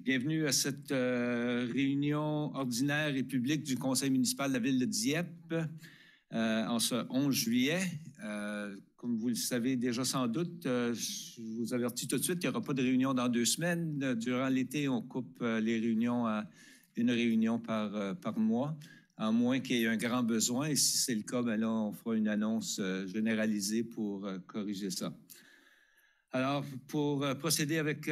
Bienvenue à cette réunion ordinaire et publique du Conseil municipal de la ville de Dieppe en ce 11 juillet. Comme vous le savez déjà sans doute, je vous avertis tout de suite qu'il n'y aura pas de réunion dans 2 semaines. Durant l'été, on coupe les réunions à une réunion par mois, à moins qu'il y ait un grand besoin. Et si c'est le cas, ben là, on fera une annonce généralisée pour corriger ça. Alors, pour procéder avec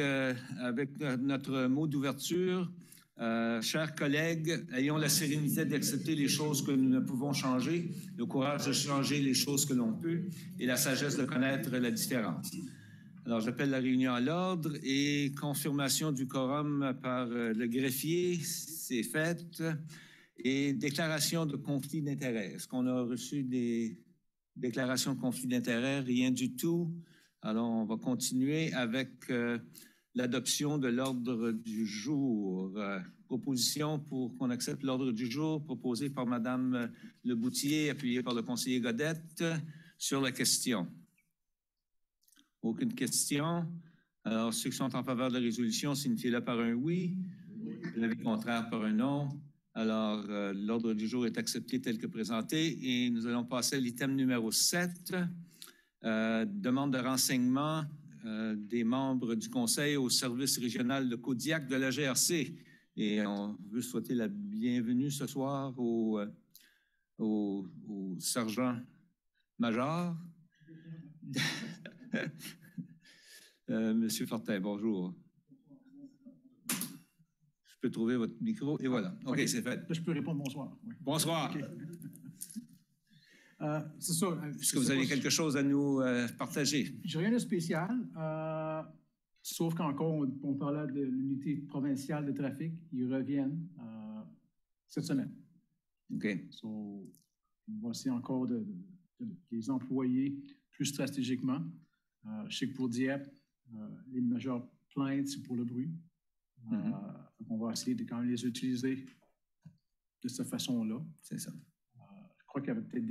notre mot d'ouverture, chers collègues, ayons la sérénité d'accepter les choses que nous ne pouvons changer, le courage de changer les choses que l'on peut et la sagesse de connaître la différence. Alors, j'appelle la réunion à l'ordre et confirmation du quorum par le greffier, c'est fait, et déclaration de conflit d'intérêts. Est-ce qu'on a reçu des déclarations de conflit d'intérêts? Rien du tout. Alors, on va continuer avec l'adoption de l'ordre du jour. Proposition pour qu'on accepte l'ordre du jour proposé par Mme Leboutier, appuyé par le conseiller Godette, sur la question. Aucune question. Alors, ceux qui sont en faveur de la résolution, signifiez-le par un oui. L'avis contraire par un non. Alors, l'ordre du jour est accepté tel que présenté et nous allons passer à l'item numéro 7. Demande de renseignement des membres du Conseil au service régional de Kodiak de la GRC. Et on veut souhaiter la bienvenue ce soir au sergent-major. Monsieur Fortin, bonjour. Je peux trouver votre micro et voilà. OK, c'est fait. Je peux répondre bonsoir. Oui. Bonsoir. Okay. C'est ça. Est-ce que vous avez quelque chose à nous partager? J'ai rien de spécial, sauf qu'encore, on parlait de l'unité provinciale de trafic. Ils reviennent cette semaine. OK. So, on va essayer encore de les employer plus stratégiquement. Je sais que pour Dieppe, les majeures plaintes, c'est pour le bruit. On va essayer de quand même les utiliser de cette façon-là. C'est ça. Je crois qu'il y avait peut-être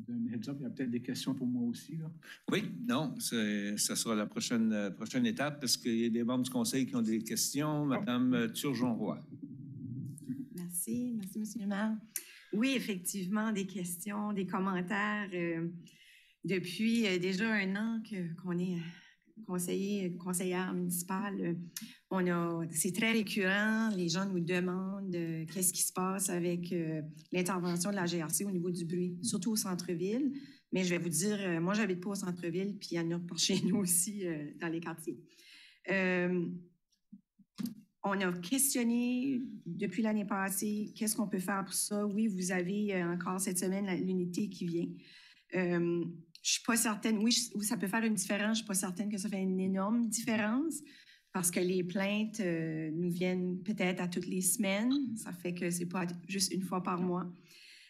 il y a peut-être des questions pour moi aussi. Là. Oui, non, ça sera la prochaine étape parce qu'il y a des membres du Conseil qui ont des questions. Madame Turgeon-Roy. Merci, M. le maire. Oui, effectivement, des questions, des commentaires. Depuis déjà 1 an qu'on est conseillère municipale, c'est très récurrent. Les gens nous demandent qu'est-ce qui se passe avec l'intervention de la GRC au niveau du bruit, surtout au centre-ville. Mais je vais vous dire, moi, j'habite pas au centre-ville, puis il y en a par chez nous aussi dans les quartiers. On a questionné depuis l'année passée qu'est-ce qu'on peut faire pour ça. Oui, vous avez encore cette semaine l'unité qui vient. Je suis pas certaine. Oui, ça peut faire une différence. Je suis pas certaine que ça fait une énorme différence parce que les plaintes nous viennent peut-être à toutes les semaines. Ça fait que c'est pas juste une fois par mois.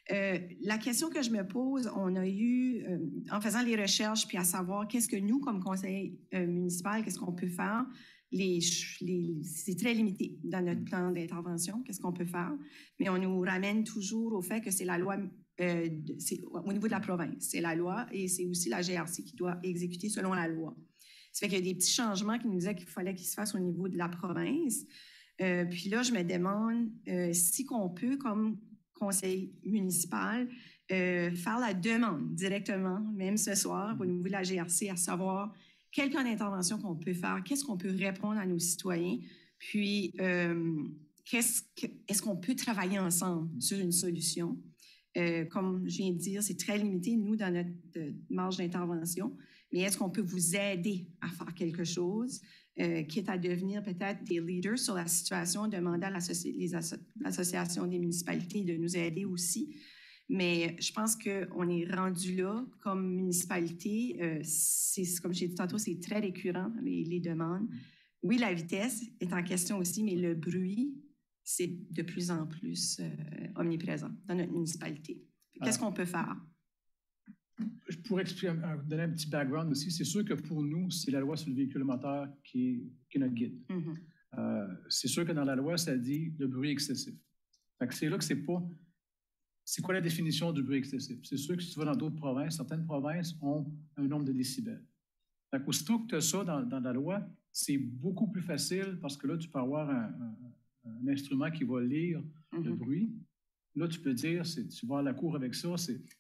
La question que je me pose, on a eu, en faisant les recherches puis à savoir qu'est-ce que nous, comme conseil municipal, qu'est-ce qu'on peut faire, c'est très limité dans notre plan d'intervention, qu'est-ce qu'on peut faire. Mais on nous ramène toujours au fait que c'est la loi. C'est au niveau de la province, c'est la loi et c'est aussi la GRC qui doit exécuter selon la loi. Ça fait qu'il y a des petits changements qui nous disaient qu'il fallait qu'ils se fassent au niveau de la province. Puis là, je me demande si qu'on peut, comme conseil municipal, faire la demande directement, même ce soir, au niveau de la GRC, à savoir quel plan d'intervention qu'on peut faire, qu'est-ce qu'on peut répondre à nos citoyens, puis est-ce qu'on peut travailler ensemble sur une solution. Comme je viens de dire, c'est très limité, nous, dans notre marge d'intervention. Mais est-ce qu'on peut vous aider à faire quelque chose, quitte à devenir peut-être des leaders sur la situation, demander à l'association des municipalités de nous aider aussi. Mais je pense qu'on est rendu là comme municipalité. Comme j'ai dit tantôt, c'est très récurrent, les demandes. Oui, la vitesse est en question aussi, mais le bruit, c'est de plus en plus omniprésent dans notre municipalité. Qu'est-ce qu'on peut faire? Je pourrais donner un petit background aussi. C'est sûr que pour nous, c'est la loi sur le véhicule moteur qui est notre guide. C'est sûr que dans la loi, ça dit le bruit excessif. Fait que c'est là que c'est pas... C'est quoi la définition du bruit excessif? C'est sûr que si tu vas dans d'autres provinces, certaines provinces ont un nombre de décibels. Fait qu'aussitôt que tu as ça dans la loi, c'est beaucoup plus facile parce que là, tu peux avoir un instrument qui va lire le bruit. Là, tu peux dire, tu vas à la cour avec ça,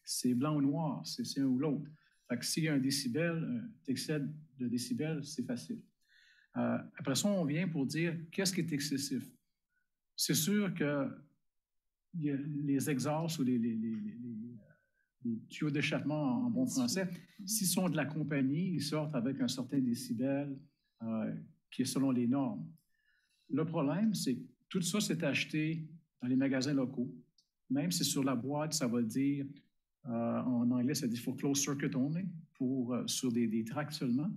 c'est blanc ou noir, c'est un ou l'autre. Fait que s'il y a un décibel, tu excèdes de décibels, c'est facile. Après ça, on vient pour dire qu'est-ce qui est excessif. C'est sûr que les exhausts ou les tuyaux d'échappement en bon français, s'ils sont de la compagnie, ils sortent avec un certain décibel qui est selon les normes. Le problème, c'est que tout ça, c'est acheté dans les magasins locaux. Même si sur la boîte, ça va dire, en anglais, ça dit « for closed circuit only », sur des tracts seulement.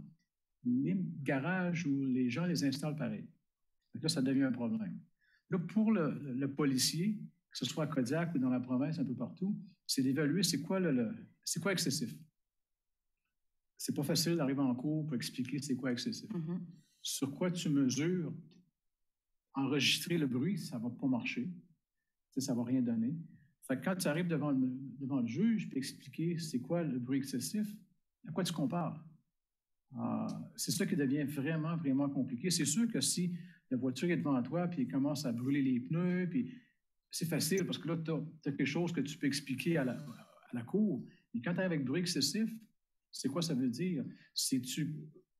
Les garages où les gens les installent pareil. Donc là, ça devient un problème. Là, pour le policier, que ce soit à Kodiak ou dans la province, un peu partout, c'est d'évaluer c'est quoi excessif. C'est pas facile d'arriver en cours pour expliquer c'est quoi excessif. Sur quoi tu mesures, enregistrer le bruit, ça va pas marcher. Ça va rien donner. Fait que quand tu arrives devant le juge et expliquer c'est quoi le bruit excessif, à quoi tu compares? C'est ça qui devient vraiment, vraiment compliqué. C'est sûr que si la voiture est devant toi puis elle commence à brûler les pneus, puis c'est facile parce que là, tu as quelque chose que tu peux expliquer à la cour. Mais quand tu arrives avec bruit excessif, c'est quoi ça veut dire? C'est-tu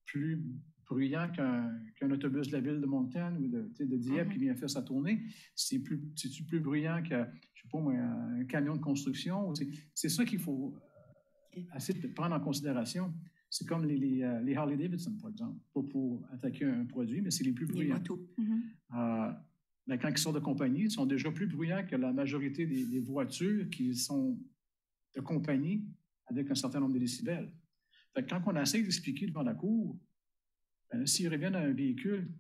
plus bruyant qu'un autobus de la ville de Moncton ou de Dieppe qui vient faire sa tournée? C'est-tu plus bruyant que, je sais pas moi, un camion de construction? C'est ça qu'il faut essayer de prendre en considération. C'est comme les Harley Davidson, par exemple, pas pour attaquer un produit, mais c'est les plus bruyants. Quand ils sont de compagnie, ils sont déjà plus bruyants que la majorité des voitures qui sont de compagnie avec un certain nombre de décibels. Fait que quand on essaie d'expliquer devant la cour, s'ils reviennent à un véhicule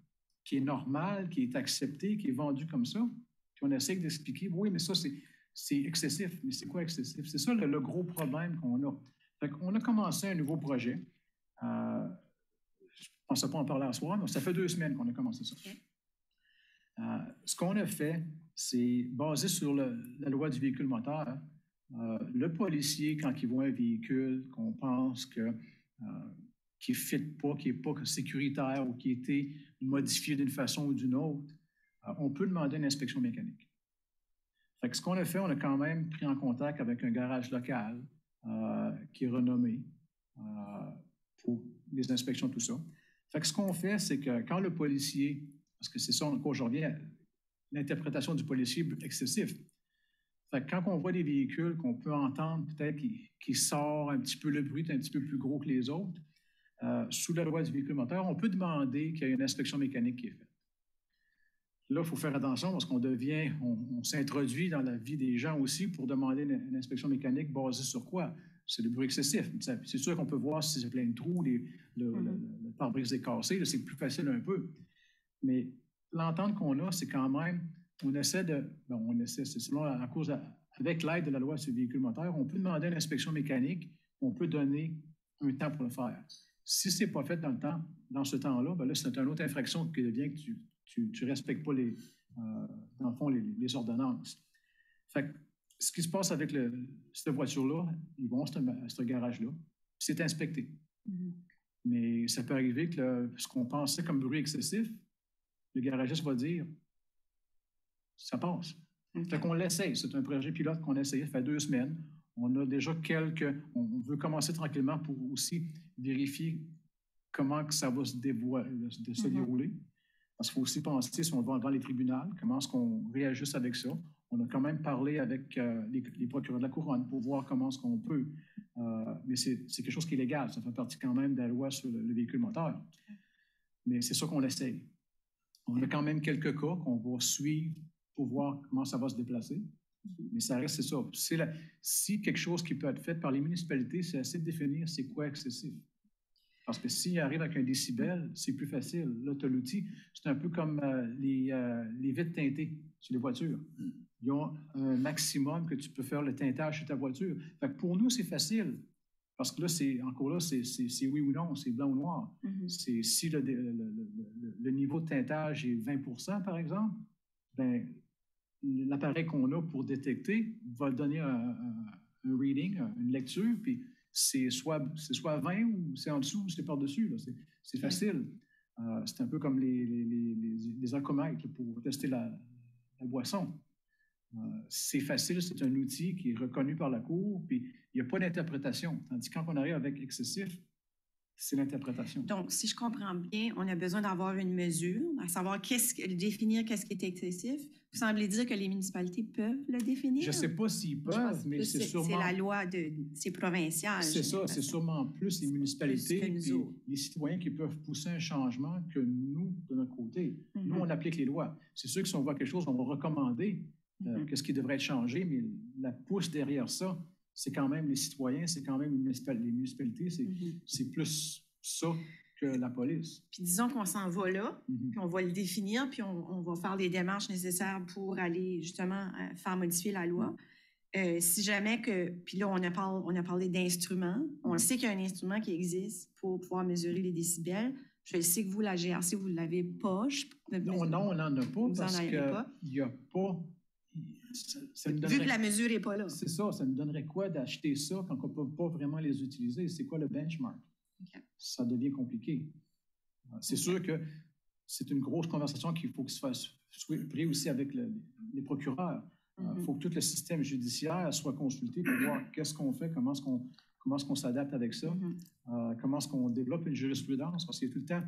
qui est normal, qui est accepté, qui est vendu comme ça, puis on essaie d'expliquer, oui, mais ça, c'est excessif. Mais c'est quoi excessif? C'est ça le gros problème qu'on a. Fait qu'on a commencé un nouveau projet. Je ne pensais pas en parler à soir, mais ça fait 2 semaines qu'on a commencé ça. Ce qu'on a fait, c'est basé sur la loi du véhicule moteur. Le policier, quand il voit un véhicule qu'on pense qui ne fit pas, qui n'est pas sécuritaire ou qui a été modifié d'une façon ou d'une autre, on peut demander une inspection mécanique. Fait que ce qu'on a fait, on a quand même pris en contact avec un garage local qui est renommé pour les inspections, tout ça. Fait que ce qu'on fait, c'est que quand le policier, parce que c'est ça encore aujourd'hui, l'interprétation du policier excessif. Fait que quand on voit des véhicules qu'on peut entendre peut-être qui sort un petit peu le bruit, un petit peu plus gros que les autres, sous la loi du véhicule moteur, on peut demander qu'il y ait une inspection mécanique qui est faite. Là, il faut faire attention parce qu'on on s'introduit dans la vie des gens aussi pour demander une inspection mécanique basée sur quoi? C'est le bruit excessif. C'est sûr qu'on peut voir si c'est plein de trous, le pare-brise est cassé, c'est plus facile un peu. Mais l'entente qu'on a, c'est quand même, c'est selon la cause, avec l'aide de la loi sur le véhicule moteur, on peut demander une inspection mécanique, on peut donner un temps pour le faire. Si ce n'est pas fait dans ce temps-là, ben là, c'est une autre infraction qui devient que tu ne respectes pas dans le fond, les ordonnances. Fait que, ce qui se passe avec cette voiture-là, ils vont à ce garage-là, c'est inspecté. Mais ça peut arriver que ce qu'on pensait comme bruit excessif, le garagiste va dire ça passe. Fait qu'on l'essaye. C'est un projet pilote qu'on a essayé, ça fait 2 semaines. On a déjà on veut commencer tranquillement pour aussi vérifier comment que ça va se dérouler. Parce qu'il faut aussi penser, si on va dans les tribunaux, comment est-ce qu'on réajuste avec ça. On a quand même parlé avec les procureurs de la Couronne pour voir comment est-ce qu'on peut. Mais c'est quelque chose qui est légal. Ça fait partie quand même de la loi sur le véhicule moteur. Mais c'est ça qu'on essaye. On a quand même quelques cas qu'on va suivre pour voir comment ça va se déplacer. Mais ça reste, c'est ça. Si quelque chose qui peut être fait par les municipalités, c'est essayer de définir c'est quoi excessif. Parce que s'il arrive avec un décibel, c'est plus facile. Là, tu as l'outil. C'est un peu comme les vitres teintées sur les voitures. Ils ont un maximum que tu peux faire le teintage sur ta voiture. Fait que pour nous, c'est facile. Parce que là, c'est oui ou non, c'est blanc ou noir. Si le niveau de teintage est 20 par exemple, ben, l'appareil qu'on a pour détecter va donner un reading, une lecture, puis c'est soit 20 ou c'est en dessous ou c'est par-dessus. C'est facile. C'est un peu comme les alcomètres là, pour tester la boisson. C'est facile, c'est un outil qui est reconnu par la Cour, puis il n'y a pas d'interprétation. Tandis que quand on arrive avec excessif, c'est l'interprétation. Donc, si je comprends bien, on a besoin d'avoir une mesure, à savoir définir qu'est-ce qui est excessif. Vous semblez dire que les municipalités peuvent le définir? Je ne sais pas s'ils peuvent, mais c'est sûrement... C'est la loi, c'est provincial. C'est ça, c'est sûrement plus les municipalités et les citoyens qui peuvent pousser un changement que nous, de notre côté. Nous, on applique les lois. C'est sûr que si on voit quelque chose, on va recommander qu'est-ce qui devrait être changé, mais la pousse derrière ça, c'est quand même les citoyens, c'est quand même les municipalités, c'est plus ça que la police. Puis disons qu'on s'en va là, puis on va le définir, puis on va faire les démarches nécessaires pour aller justement faire modifier la loi. Si jamais que... Puis là, on a parlé d'instruments. On sait qu'il y a un instrument qui existe pour pouvoir mesurer les décibels. Je sais que vous, la GRC, vous ne l'avez pas. Non, on n'en a pas parce qu'il n'y a pas... Vu que la mesure n'est pas là. C'est ça. Ça nous donnerait quoi d'acheter ça quand on ne peut pas vraiment les utiliser? C'est quoi le benchmark? Okay. Ça devient compliqué. C'est sûr que c'est une grosse conversation qu'il faut que se fasse aussi avec les procureurs. Il faut que tout le système judiciaire soit consulté pour voir qu'est-ce qu'on fait, comment est-ce qu'on s'adapte avec ça, comment est-ce qu'on développe une jurisprudence. Parce qu'il y a tout le temps,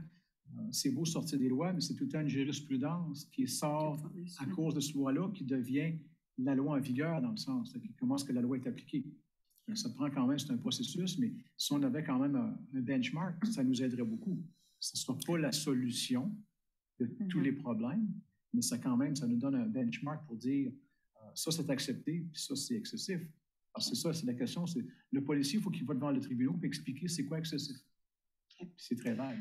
c'est beau sortir des lois, mais c'est tout le temps une jurisprudence qui sort à cause de cette loi-là qui devient la loi en vigueur dans le sens. Comment est-ce que la loi est appliquée? Ça prend quand même, c'est un processus, mais si on avait quand même un benchmark, ça nous aiderait beaucoup. Ce ne sera pas la solution de tous les problèmes, mais ça quand même, ça nous donne un benchmark pour dire ça, c'est accepté, puis ça, c'est excessif. Alors, c'est ça, c'est la question. C'est le policier, il faut qu'il va devant le tribunal pour expliquer c'est quoi excessif. C'est très vague.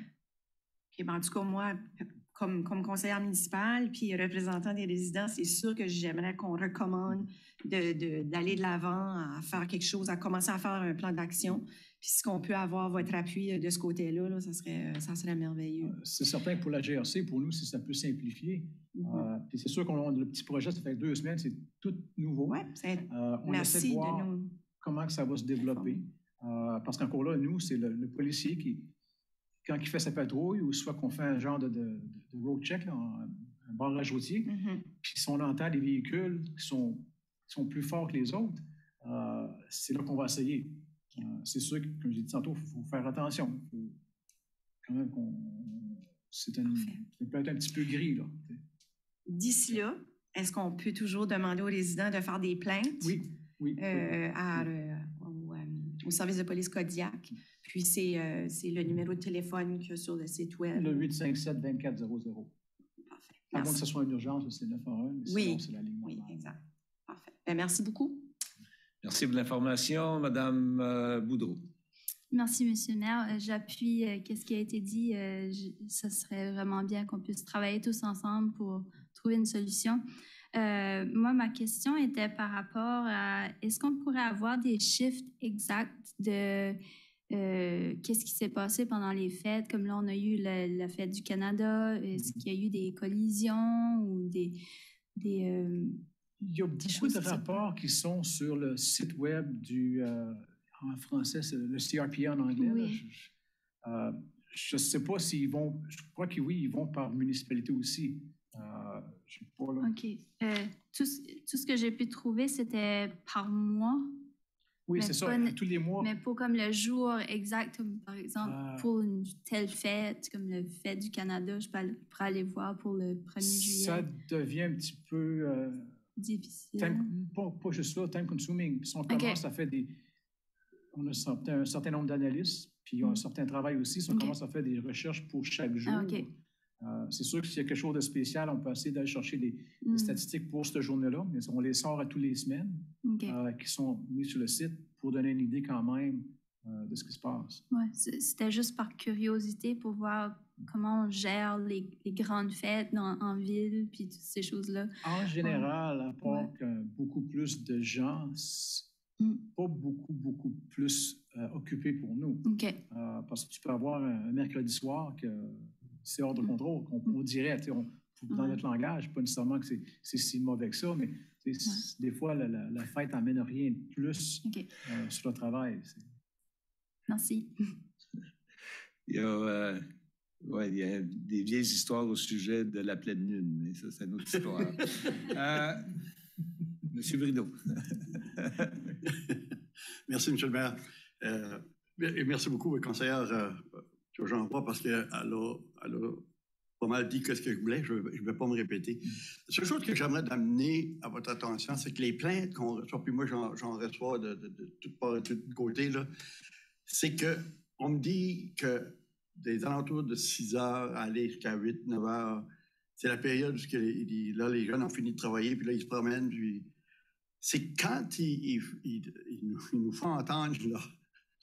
Okay, ben, en tout cas, moi, comme conseillère municipale puis représentant des résidents, c'est sûr que j'aimerais qu'on recommande d'aller de l'avant à faire quelque chose, à commencer à faire un plan d'action. Puis si on peut avoir votre appui de ce côté-là, là, ça serait merveilleux. C'est certain que pour la GRC, pour nous, si ça peut simplifier. Puis c'est sûr qu'on a le petit projet, ça fait 2 semaines, c'est tout nouveau. Oui, on essaie de voir comment que ça va se développer. Parce qu'encore là, nous, c'est le policier qui, quand il fait sa patrouille, ou soit qu'on fait un genre de road check, là, un barrage routier, puis si on entend des véhicules qui sont plus forts que les autres, c'est là qu'on va essayer. C'est sûr que, comme j'ai dit tantôt, il faut faire attention. Faut quand même ça peut être un petit peu gris, là. D'ici là, est-ce qu'on peut toujours demander aux résidents de faire des plaintes? Oui. Au service de police Kodiak. Puis c'est le numéro de téléphone qu'il y a sur le site web. Le 857-2400. Parfait. À moins que ce soit une urgence, c'est 911, mais sinon, c'est la ligne normale. Oui, exact. Parfait. Bien, merci beaucoup. Merci pour l'information. Madame Boudreau. Merci, Monsieur le maire. J'appuie ce qui a été dit. Ça serait vraiment bien qu'on puisse travailler tous ensemble pour trouver une solution. Moi, ma question était par rapport à est-ce qu'on pourrait avoir des chiffres exacts de qu'est-ce qui s'est passé pendant les fêtes? Comme là, on a eu la fête du Canada. Est-ce qu'il y a eu des collisions ou des il y a beaucoup de rapports qui sont sur le site web en français, c'est le CRPA en anglais. Oui. Je ne sais pas s'ils vont, je crois que oui, ils vont par municipalité aussi. Je sais pas, là. OK. Tout ce que j'ai pu trouver, c'était par mois. Oui, c'est ça, tous les mois. Mais pas comme le jour exact, comme par exemple pour une telle fête, comme le fête du Canada, je pourrais aller voir pour le 1er juillet. Ça devient un petit peu... difficile. Pas juste là, time consuming. Si on commence à faire on a un certain nombre d'analystes, puis il y a un certain travail aussi. Si on commence à faire des recherches pour chaque jour, c'est sûr que s'il y a quelque chose de spécial, on peut essayer d'aller chercher des statistiques pour cette journée-là, mais on les sort à tous les semaines, qui sont mis sur le site pour donner une idée quand même de ce qui se passe. Oui, c'était juste par curiosité pour voir comment on gère les grandes fêtes en ville, puis toutes ces choses-là. En général, à part que beaucoup plus de gens, pas beaucoup plus occupés pour nous. Parce que tu peux avoir un mercredi soir que c'est hors de contrôle. On dirait, dans notre langage, pas nécessairement que c'est si mauvais que ça, mais des fois, la fête n'amène rien de plus sur le travail. Merci. Il y a, il y a des vieilles histoires au sujet de la pleine lune, mais ça, c'est une autre histoire. Monsieur Brideau. Merci, M. le maire. Et merci beaucoup, conseillère Jean-Roy, parce qu'elle a pas mal dit ce que je voulais. Je ne vais pas me répéter. La seule chose que j'aimerais amener à votre attention, c'est que les plaintes qu'on reçoit, puis moi, j'en reçois de tous côtés, c'est qu'on me dit que des alentours de 6 heures à aller jusqu'à 8, 9 heures, c'est la période où là, les jeunes ont fini de travailler, puis là, ils se promènent, puis c'est quand ils nous font entendre, je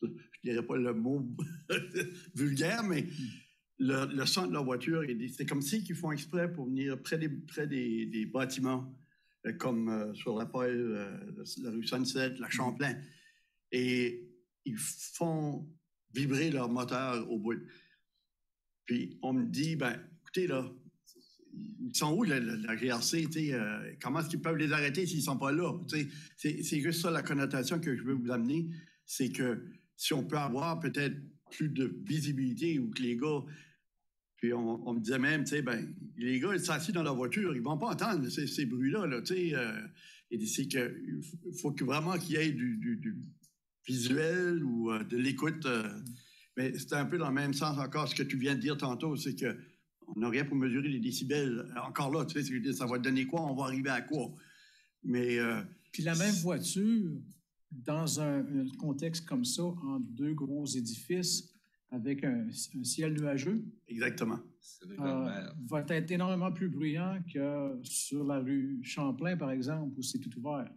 ne dirais pas le mot vulgaire, mais le son de leur voiture, c'est comme s'ils font exprès pour venir près des bâtiments, comme sur la rue Sunset, la Champlain, et ils font vibrer leur moteur au bout. Puis on me dit, écoutez, là, ils sont où la GRC? Comment est-ce qu'ils peuvent les arrêter s'ils ne sont pas là? C'est juste ça la connotation que je veux vous amener, c'est que si on peut avoir peut-être plus de visibilité ou que les gars... Puis on me disait même, les gars, ils sont assis dans leur voiture, ils ne vont pas entendre ces bruits-là. Et c'est qu'il faut vraiment qu'il y ait du visuel ou de l'écoute. Mais c'est un peu dans le même sens encore ce que tu viens de dire tantôt, c'est qu'on n'a rien pour mesurer les décibels. Encore là, ça va donner quoi? On va arriver à quoi? Mais... Puis la même voiture, dans un contexte comme ça, entre deux gros édifices, avec un ciel nuageux. Exactement. Va être énormément plus bruyant que sur la rue Champlain, par exemple, où c'est tout ouvert.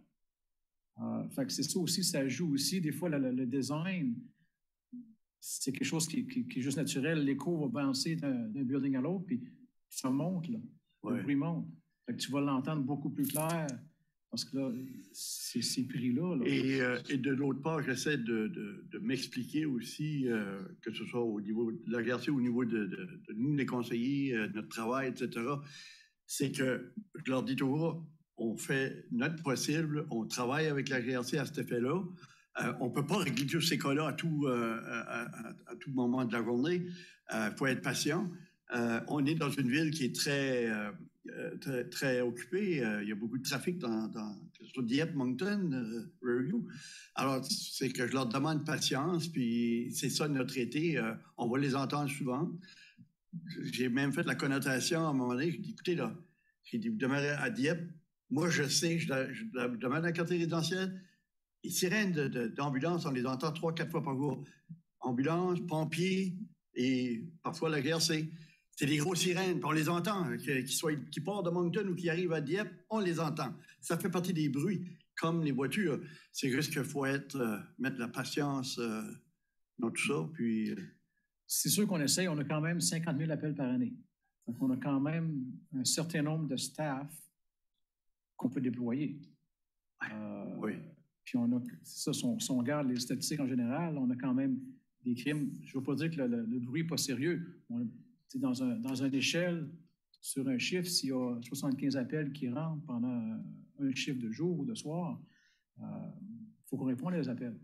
Fait que c'est ça aussi, ça joue aussi. Des fois, le design, c'est quelque chose qui est juste naturel. L'écho va bouncer d'un building à l'autre, puis ça monte, là. Ouais. Le bruit monte. Fait que tu vas l'entendre beaucoup plus clair. Parce que là, c'est ces prix-là. Là. Et de l'autre part, j'essaie de m'expliquer aussi, que ce soit au niveau de la GRC, au niveau de nous, les conseillers, notre travail, etc., c'est que je leur dis toujours, on fait notre possible, on travaille avec la GRC à cet effet-là. On ne peut pas régler tous ces cas-là à tout moment de la journée. Il faut être patient. On est dans une ville qui est très occupé. Il y a beaucoup de trafic sur Dieppe, Moncton, Riverview. Alors, c'est que je leur demande patience, puis c'est ça notre été. On va les entendre souvent. J'ai même fait la connotation à un moment donné. Je dis, écoutez, là, j'ai dit, vous demeurez à Dieppe. Moi, je sais, je demeure dans la quartier résidentiel. Les sirènes d'ambulance, on les entend 3-4 fois par jour. Ambulance, pompiers et parfois la GRC. C'est des grosses sirènes, puis on les entend, qui partent de Moncton ou qui arrivent à Dieppe, on les entend. Ça fait partie des bruits, comme les voitures. C'est juste qu'il faut mettre la patience dans tout ça, puis... C'est sûr qu'on essaye, on a quand même 50 000 appels par année. Donc, on a quand même un certain nombre de staff qu'on peut déployer. Oui. Puis on a, c'est ça, si on regarde les statistiques en général, on a quand même des crimes. Je ne veux pas dire que le bruit n'est pas sérieux. Dans une échelle, sur un chiffre, s'il y a 75 appels qui rentrent pendant un chiffre de jour ou de soir, il faut qu'on réponde à les appels.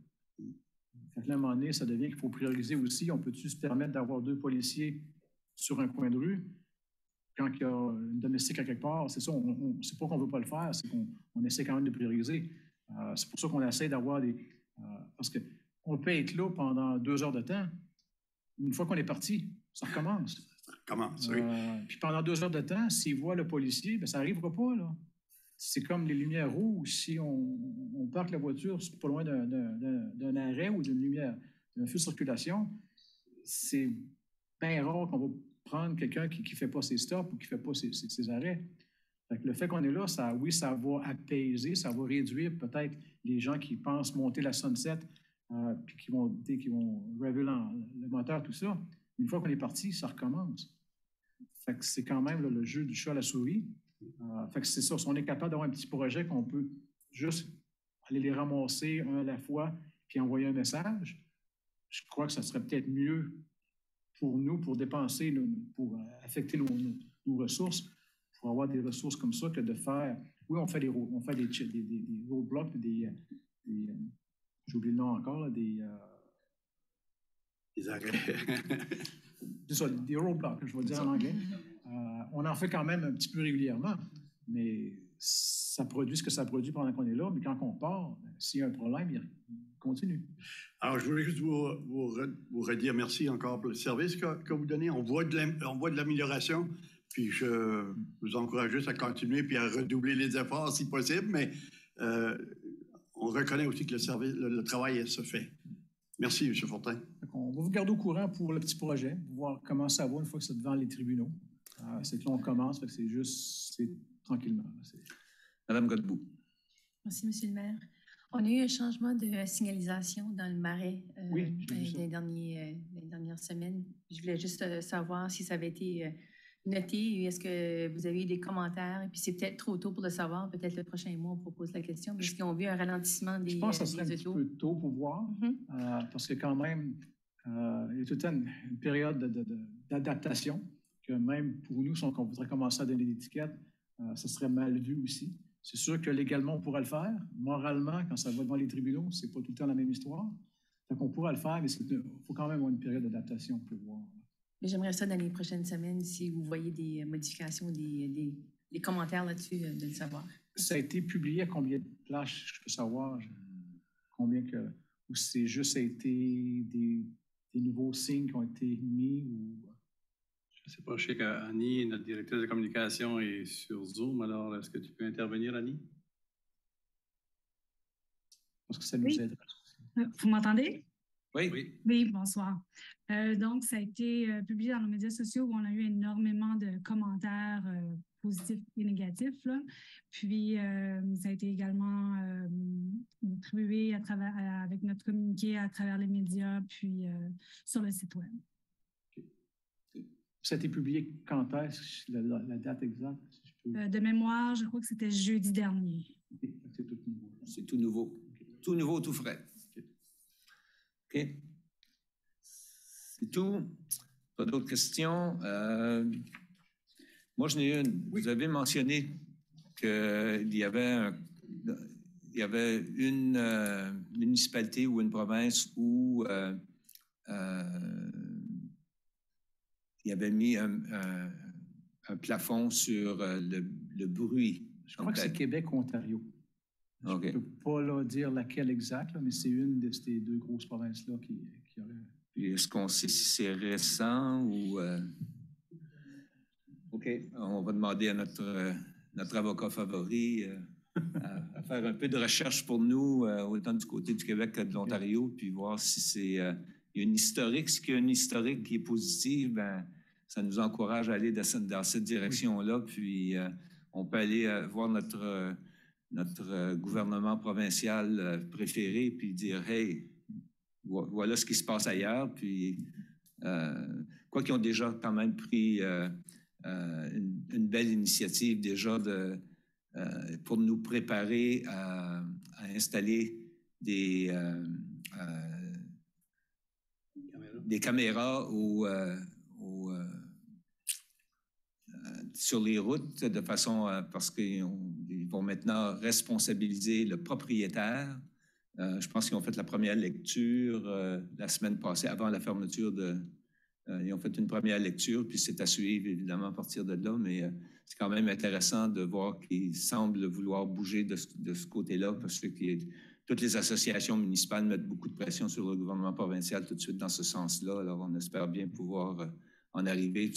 Fait que là, à un moment donné, ça devient qu'il faut prioriser aussi. On peut-tu se permettre d'avoir 2 policiers sur un coin de rue quand il y a une domestique à quelque part? C'est ça, c'est pas qu'on ne veut pas le faire, c'est qu'on essaie quand même de prioriser. C'est pour ça qu'on essaie d'avoir des... parce qu'on peut être là pendant 2 heures de temps. Une fois qu'on est parti, ça recommence. Oui. Puis pendant 2 heures de temps, s'ils voient le policier, bien, ça n'arrivera pas, là. C'est comme les lumières rouges. Si on parque la voiture pas loin d'un arrêt ou d'une lumière, d'un feu de circulation, c'est bien rare qu'on va prendre quelqu'un qui ne fait pas ses stops ou qui ne fait pas ses arrêts. Fait que le fait qu'on est là, ça va apaiser, ça va réduire peut-être les gens qui pensent monter la Sunset puis qui vont rêver le moteur, tout ça. Une fois qu'on est parti, ça recommence. Fait que c'est quand même là, le jeu du chat à la souris. Fait que c'est ça. Si on est capable d'avoir un petit projet qu'on peut juste aller les ramasser un à la fois puis envoyer un message, je crois que ça serait peut-être mieux pour nous, pour dépenser, pour affecter nos ressources, pour avoir des ressources comme ça que de faire... Oui, on fait des roadblocks, j'ai oublié le nom encore, des... Des checkpoints. Oui, des checkpoints, des... Les arrêts. C'est ça, des roadblocks, je vais dire en anglais. On en fait quand même un petit peu régulièrement, mais ça produit ce que ça produit pendant qu'on est là. Mais quand on part, s'il y a un problème, il continue. Alors, je voulais juste vous redire merci encore pour le service que vous donnez. On voit de l'amélioration, puis je vous encourage juste à continuer puis à redoubler les efforts si possible, mais on reconnaît aussi que le travail se fait. Merci, M. Fortin. On va vous garder au courant pour le petit projet, voir comment ça va une fois que c'est devant les tribunaux. C'est que là, on commence, fait que c'est tranquillement. Madame Godbout. Merci, M. le maire. On a eu un changement de signalisation dans le marais les dernières semaines. Je voulais juste savoir si ça avait été noté. Est-ce que vous avez eu des commentaires? Et puis c'est peut-être trop tôt pour le savoir. Peut-être le prochain mois, on propose la question. Mais est-ce qu'ils ont vu un ralentissement des autos? Je pense que ça serait un petit peu tôt pour voir. Parce que quand même, il y a tout le temps une période d'adaptation que même pour nous, si on voudrait commencer à donner l'étiquette, ça serait mal vu aussi. C'est sûr que légalement, on pourrait le faire. Moralement, quand ça va devant les tribunaux, c'est pas tout le temps la même histoire. Donc, on pourra le faire, mais il faut quand même avoir une période d'adaptation pour voir. Mais j'aimerais ça dans les prochaines semaines, si vous voyez des modifications, des commentaires là-dessus, de le savoir. Ça a été publié à combien de places, je peux savoir, ou c'est juste été des nouveaux signes qui ont été mis ou... Je ne sais pas, je sais qu'Annie, notre directrice de communication, est sur Zoom. Alors, est-ce que tu peux intervenir, Annie? Parce que ça nous aide. Vous m'entendez? Oui. Oui, bonsoir. Donc, ça a été publié dans nos médias sociaux où on a eu énormément de commentaires positifs et négatifs, là. Puis, ça a été également distribué avec notre communiqué à travers les médias, puis sur le site Web. Ça a été publié quand est-ce, la date exacte? Si je peux... De mémoire, je crois que c'était jeudi dernier. C'est tout nouveau. C'est tout nouveau. Tout nouveau, tout frais. OK. C'est tout. Pas d'autres questions? Moi, j'en ai une. Vous avez mentionné qu'il y avait une municipalité ou une province où il avait mis un plafond sur le bruit. Je crois que c'est Québec ou Ontario. Okay. Je ne peux pas dire laquelle exacte, là, mais c'est une de ces deux grosses provinces-là qui aurait... Est-ce qu'on sait si c'est récent ou... OK. On va demander à notre avocat favori à faire un peu de recherche pour nous, autant du côté du Québec que de l'Ontario, puis voir si c'est une historique. Si il y a une historique qui est positive, ben, ça nous encourage à aller dans cette direction-là. Puis on peut aller voir notre gouvernement provincial préféré, puis dire « Hey, voilà ce qui se passe ailleurs. » Puis, quoi qu'ils ont déjà quand même pris une belle initiative déjà pour nous préparer à installer des caméras sur les routes de façon parce qu'ils vont maintenant responsabiliser le propriétaire. Je pense qu'ils ont fait la première lecture la semaine passée, avant la fermeture ils ont fait une première lecture, puis c'est à suivre, évidemment, à partir de là, mais c'est quand même intéressant de voir qu'ils semblent vouloir bouger de ce côté-là, parce que toutes les associations municipales mettent beaucoup de pression sur le gouvernement provincial tout de suite dans ce sens-là. Alors, on espère bien pouvoir en arriver.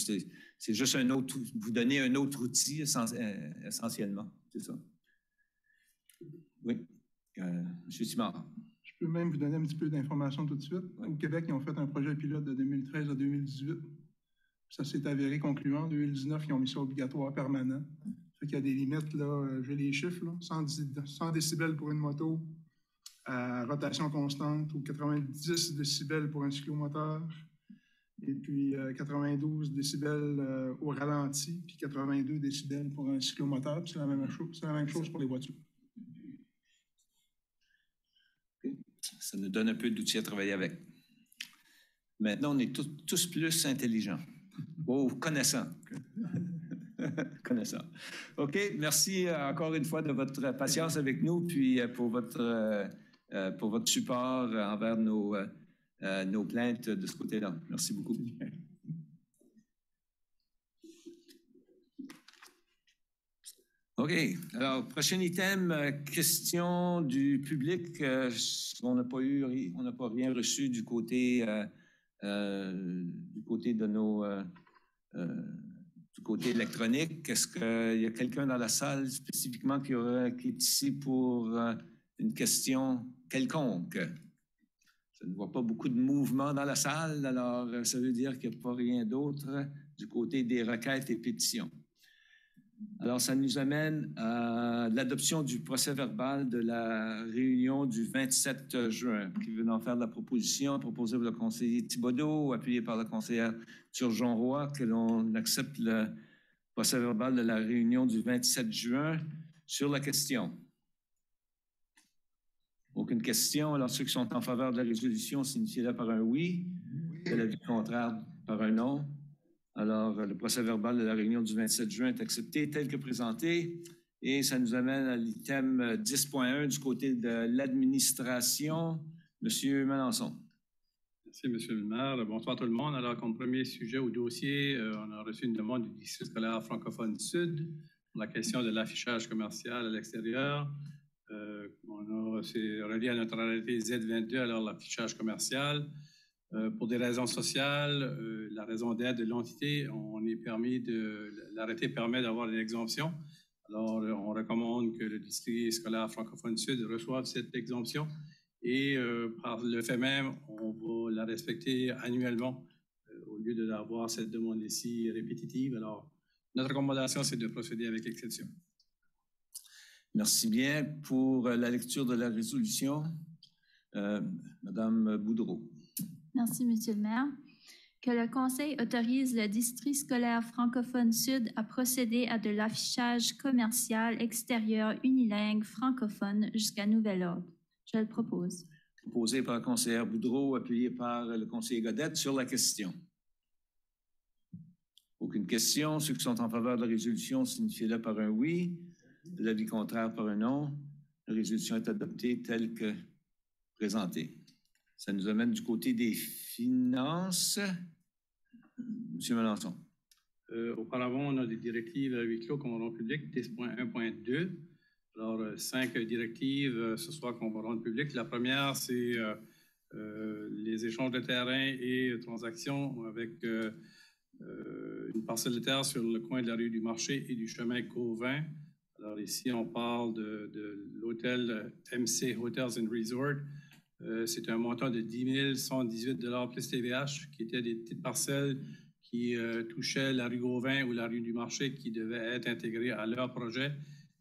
C'est juste vous donner un autre outil, essentiellement. C'est ça. Oui. M. Simard. Je peux même vous donner un petit peu d'informations tout de suite. Oui. Au Québec, ils ont fait un projet pilote de 2013 à 2018. Ça s'est avéré concluant. En 2019, ils ont mis ça obligatoire permanent. Fait qu'il y a des limites, là, j'ai les chiffres, là, 100 décibels pour une moto, à rotation constante, ou 90 décibels pour un cyclomoteur, et puis 92 décibels au ralenti, puis 82 décibels pour un cyclomoteur. C'est la même chose pour les voitures. Ça nous donne un peu d'outils à travailler avec. Maintenant, on est tous plus intelligents. Oh, connaissants. Connaissants. OK, merci encore une fois de votre patience avec nous, puis pour votre support envers nos plaintes de ce côté-là. Merci beaucoup. OK. Alors, prochain item, question du public. On n'a pas rien reçu du côté de nos du côté électronique. Est-ce qu'il y a quelqu'un dans la salle spécifiquement qui est ici pour une question quelconque? Je ne vois pas beaucoup de mouvement dans la salle, alors ça veut dire qu'il n'y a pas rien d'autre du côté des requêtes et pétitions. Alors, ça nous amène à l'adoption du procès-verbal de la réunion du 27 juin. Qui veut en faire de la proposition, proposée par le conseiller Thibodeau, appuyé par la conseillère Turgeon-Roy, que l'on accepte le procès-verbal de la réunion du 27 juin sur la question. Aucune question. Alors, ceux qui sont en faveur de la résolution, signifiez-le par un oui. De l'avis contraire, par un non. Alors, le procès-verbal de la réunion du 27 juin est accepté tel que présenté et ça nous amène à l'item 10.1 du côté de l'administration. Monsieur Melançon. Merci, Monsieur le maire. Bonsoir tout le monde. Alors, comme premier sujet au dossier, on a reçu une demande du district scolaire francophone Sud pour la question de l'affichage commercial à l'extérieur. C'est relié à notre arrêté Z22, alors l'affichage commercial. Pour des raisons sociales, la raison d'être de l'entité, l'arrêté permet d'avoir une exemption. Alors, on recommande que le district scolaire francophone Sud reçoive cette exemption et par le fait même, on va la respecter annuellement au lieu d'avoir cette demande ici répétitive. Alors, notre recommandation, c'est de procéder avec exception. Merci bien. Pour la lecture de la résolution, Madame Boudreau. Merci, Monsieur le maire. Que le Conseil autorise le district scolaire francophone Sud à procéder à de l'affichage commercial extérieur unilingue francophone jusqu'à nouvel ordre. Je le propose. Proposé par la conseillère Boudreau, appuyé par le conseiller Godette sur la question. Aucune question. Ceux qui sont en faveur de la résolution, signifiez-le par un oui. De l'avis contraire, par un non. La résolution est adoptée telle que présentée. Ça nous amène du côté des finances. Monsieur Melançon. Auparavant, on a des directives à huis clos qu'on rend public, 10.1.2. Alors, 5 directives ce soir qu'on va rendre public. La première, c'est les échanges de terrain et transactions avec une parcelle de terre sur le coin de la rue du Marché et du chemin Gauvin. Alors ici, on parle de l'hôtel MC Hotels and Resort. C'est un montant de 10 118 $ plus TVH, qui étaient des petites parcelles qui touchaient la rue Gauvin ou la rue du Marché, qui devaient être intégrées à leur projet.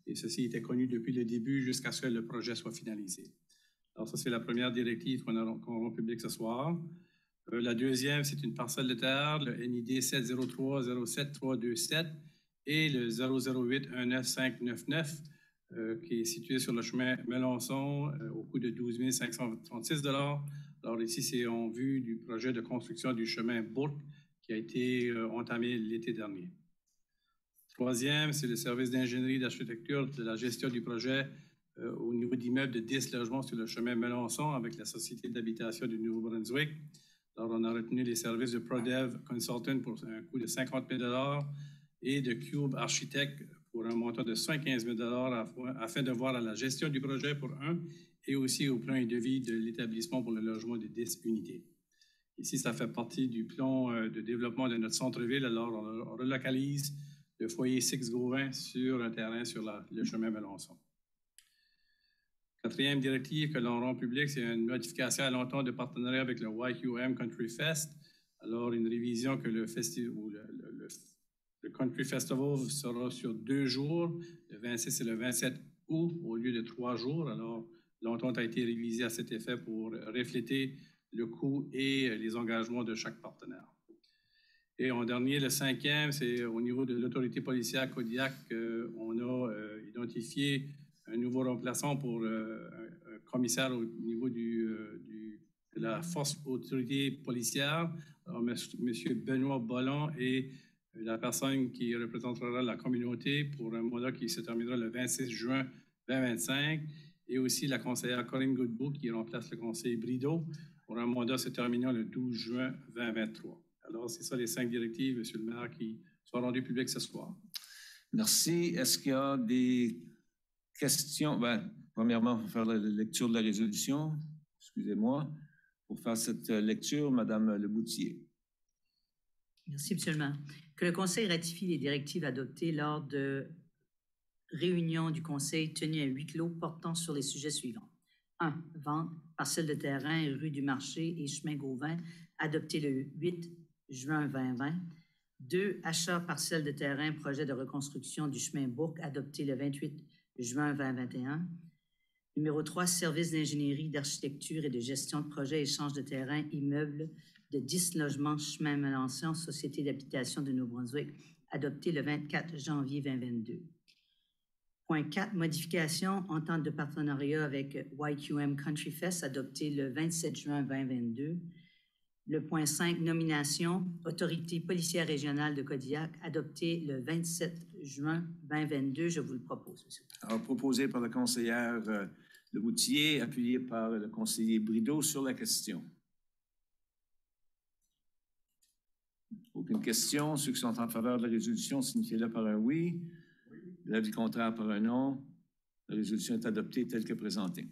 Et ceci était connu depuis le début jusqu'à ce que le projet soit finalisé. Alors ça, c'est la première directive qu'on rend publique ce soir. La deuxième, c'est une parcelle de terre, le NID 703-07327 et le 008-19599, qui est situé sur le chemin Melançon au coût de 12 536 $. Alors ici, c'est en vue du projet de construction du chemin Bourque qui a été entamé l'été dernier. Troisième, c'est le service d'ingénierie d'architecture de la gestion du projet au niveau d'immeubles de 10 logements sur le chemin Melançon avec la Société d'habitation du Nouveau-Brunswick. Alors, on a retenu les services de ProDev Consultant pour un coût de 50 000 $ et de Cube Architect pour un montant de 115 000 $ afin de voir à la gestion du projet pour un et aussi au plan et devis de l'établissement pour le logement de 10 unités. Ici, ça fait partie du plan de développement de notre centre-ville. Alors, on relocalise le foyer Six Gauvin sur un terrain sur le chemin Melançon. Quatrième directive que l'on rend publique, c'est une modification à l'entente de partenariat avec le YQM Country Fest. Alors, une révision que le Country Festival sera sur 2 jours, le 26 et le 27 août, au lieu de 3 jours. Alors, l'entente a été révisée à cet effet pour refléter le coût et les engagements de chaque partenaire. Et en dernier, le cinquième, c'est au niveau de l'autorité policière Kodiak, on a identifié un nouveau remplaçant pour un commissaire au niveau de la force autorité policière. Alors, M. Benoît Bollon est la personne qui représentera la communauté pour un mandat qui se terminera le 26 juin 2025. Et aussi la conseillère Corinne Godbout qui remplace le conseiller Brideau. pour un mandat se terminant le 12 juin 2023. Alors, c'est ça les 5 directives, Monsieur le maire, qui sont rendues publiques ce soir. Merci. Est-ce qu'il y a des questions? Bien, premièrement, pour faire la lecture de la résolution, excusez-moi, pour faire cette lecture, Madame Leboutier. Merci, Monsieur le maire. Que le Conseil ratifie les directives adoptées lors de réunions du Conseil tenues à huis clos portant sur les sujets suivants. 1. Vente, parcelle de terrain, rue du Marché et chemin Gauvin, adopté le 8 juin 2020. 2. Achat, parcelle de terrain, projet de reconstruction du chemin Bourg, adopté le 28 juin 2021. Numéro 3. Service d'ingénierie, d'architecture et de gestion de projet, échange de terrain, immeuble de 10 logements, chemin Melançon, Société d'habitation de Nouveau-Brunswick, adopté le 24 janvier 2022. Point 4, modification, entente de partenariat avec YQM Country Fest, adopté le 27 juin 2022. Le point 5, nomination, autorité policière régionale de Kodiak, adopté le 27 juin 2022. Je vous le propose, monsieur. Alors, proposé par la conseillère Leboutier, appuyé par le conseiller Brideau sur la question. Aucune question. Ceux qui sont en faveur de la résolution, signifiez-le par un oui. L'avis contraire par un non. La résolution est adoptée telle que présentée.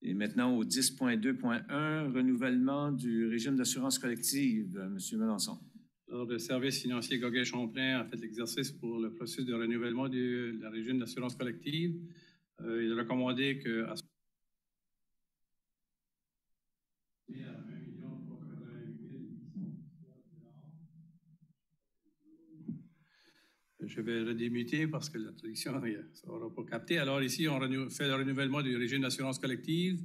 Et maintenant, au 10.2.1, renouvellement du régime d'assurance collective. Monsieur Melançon. Alors, le service financier Gauguin-Champlain a fait l'exercice pour le processus de renouvellement de la régime d'assurance collective. Il a recommandé que je vais redébuter parce que la traduction, ça n'aura pas capté. Alors ici, on fait le renouvellement du régime d'assurance collective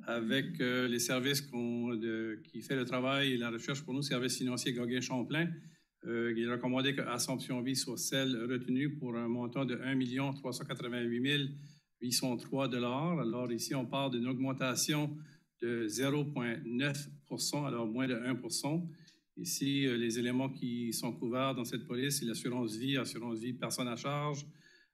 avec les services qui fait le travail et la recherche pour nous, services financiers Gauguin-Champlain. Il est recommandé que Assomption Vie soit celle retenue pour un montant de 1 388 803 $. Alors ici, on parle d'une augmentation de 0,9 %, alors moins de 1 %. Ici, les éléments qui sont couverts dans cette police, c'est l'assurance vie personne à charge,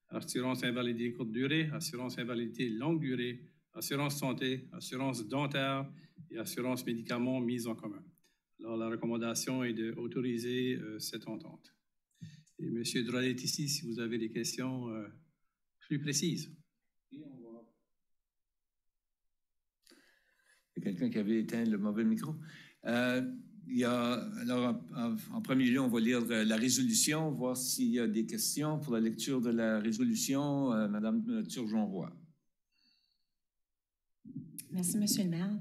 assurance invalidité courte durée, assurance invalidité longue durée, assurance santé, assurance dentaire et assurance médicaments mise en commun. Alors, la recommandation est d'autoriser cette entente. Et M. Drolet est ici si vous avez des questions plus précises. Il y a quelqu'un qui avait éteint le mauvais micro. Alors, en premier lieu, on va lire la résolution, voir s'il y a des questions pour la lecture de la résolution. Madame Turgeon-Roy. Merci, Monsieur le maire.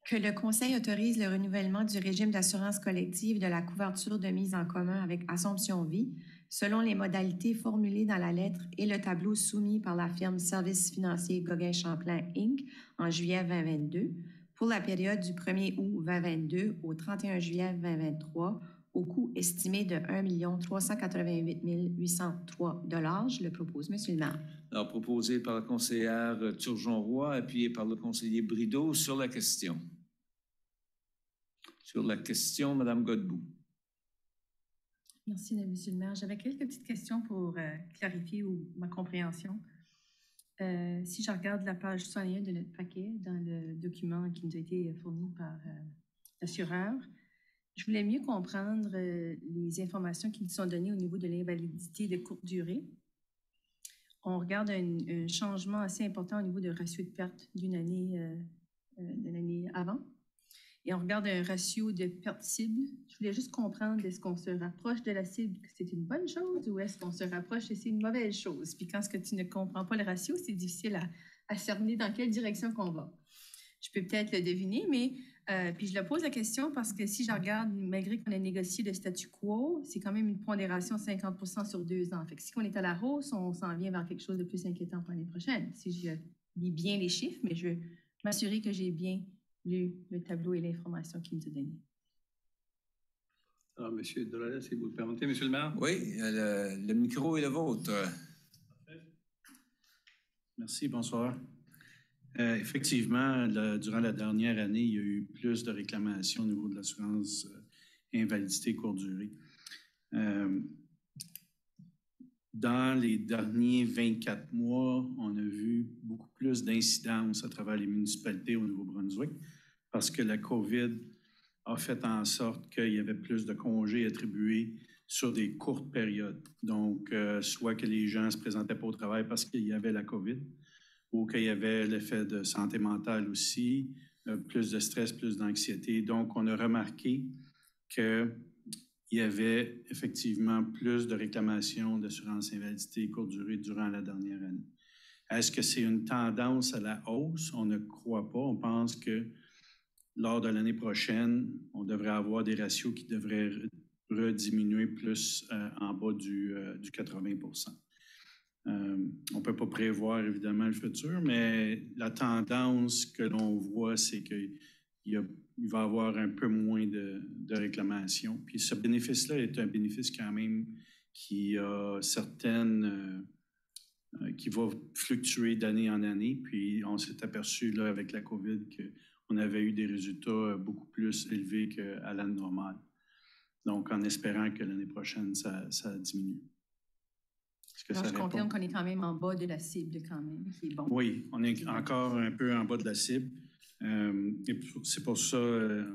Que le Conseil autorise le renouvellement du régime d'assurance collective de la couverture de mise en commun avec Assomption Vie, selon les modalités formulées dans la lettre et le tableau soumis par la firme Services financiers Gauguin-Champlain, Inc. en juillet 2022, pour la période du 1er août 2022 au 31 juillet 2023, au coût estimé de 1 388 803 $. Je le propose, Monsieur le maire. Alors, proposé par la conseillère Turgeon-Roy, appuyé par le conseiller Brideau sur la question. Sur la question, Madame Godbout. Merci, Monsieur le maire. J'avais quelques petites questions pour clarifier ma compréhension. Si je regarde la page 101 de notre paquet dans le document qui nous a été fourni par l'assureur, je voulais mieux comprendre les informations qui nous sont données au niveau de l'invalidité de courte durée. On regarde un changement assez important au niveau de ratio de perte d'une année avant. Et on regarde un ratio de perte cible. Je voulais juste comprendre, est-ce qu'on se rapproche de la cible, que c'est une bonne chose, ou est-ce qu'on se rapproche et c'est une mauvaise chose? Puis quand tu ne comprends pas le ratio, c'est difficile à cerner dans quelle direction qu'on va. Je peux peut-être le deviner, mais puis je le pose la question parce que si je regarde, malgré qu'on a négocié le statu quo, c'est quand même une pondération 50 % sur 2 ans. Fait que si on est à la hausse, on s'en vient vers quelque chose de plus inquiétant pour l'année prochaine. Si je lis bien les chiffres, mais je veux m'assurer que j'ai bien lu le tableau et l'information qu'il nous a donnée. Alors, M. Drolet, si vous le permettez, M. le maire. Oui, le micro est le vôtre. Merci, bonsoir. Effectivement, durant la dernière année, il y a eu plus de réclamations au niveau de l'assurance invalidité courte durée. Dans les derniers 24 mois, on a vu beaucoup plus d'incidences à travers les municipalités au Nouveau-Brunswick. parce que la COVID a fait en sorte qu'il y avait plus de congés attribués sur des courtes périodes. Donc, soit que les gens ne se présentaient pas au travail parce qu'il y avait la COVID, ou qu'il y avait l'effet de santé mentale aussi, plus de stress, plus d'anxiété. Donc, on a remarqué qu'il y avait effectivement plus de réclamations d'assurance invalidité courte durée durant la dernière année. Est-ce que c'est une tendance à la hausse? On ne croit pas. On pense que lors de l'année prochaine, on devrait avoir des ratios qui devraient rediminuer plus en bas du 80 %. On ne peut pas prévoir évidemment le futur, mais la tendance que l'on voit, c'est qu'il va y avoir un peu moins de réclamations. Puis ce bénéfice-là est un bénéfice quand même qui a certaines... qui va fluctuer d'année en année. Puis on s'est aperçu là, avec la COVID qu'on avait eu des résultats beaucoup plus élevés qu'à l'année normale. Donc, en espérant que l'année prochaine, ça diminue. Alors, je confirme qu'on est quand même en bas de la cible, quand même, qui est bon. Oui, on est encore un peu en bas de la cible. Et c'est pour ça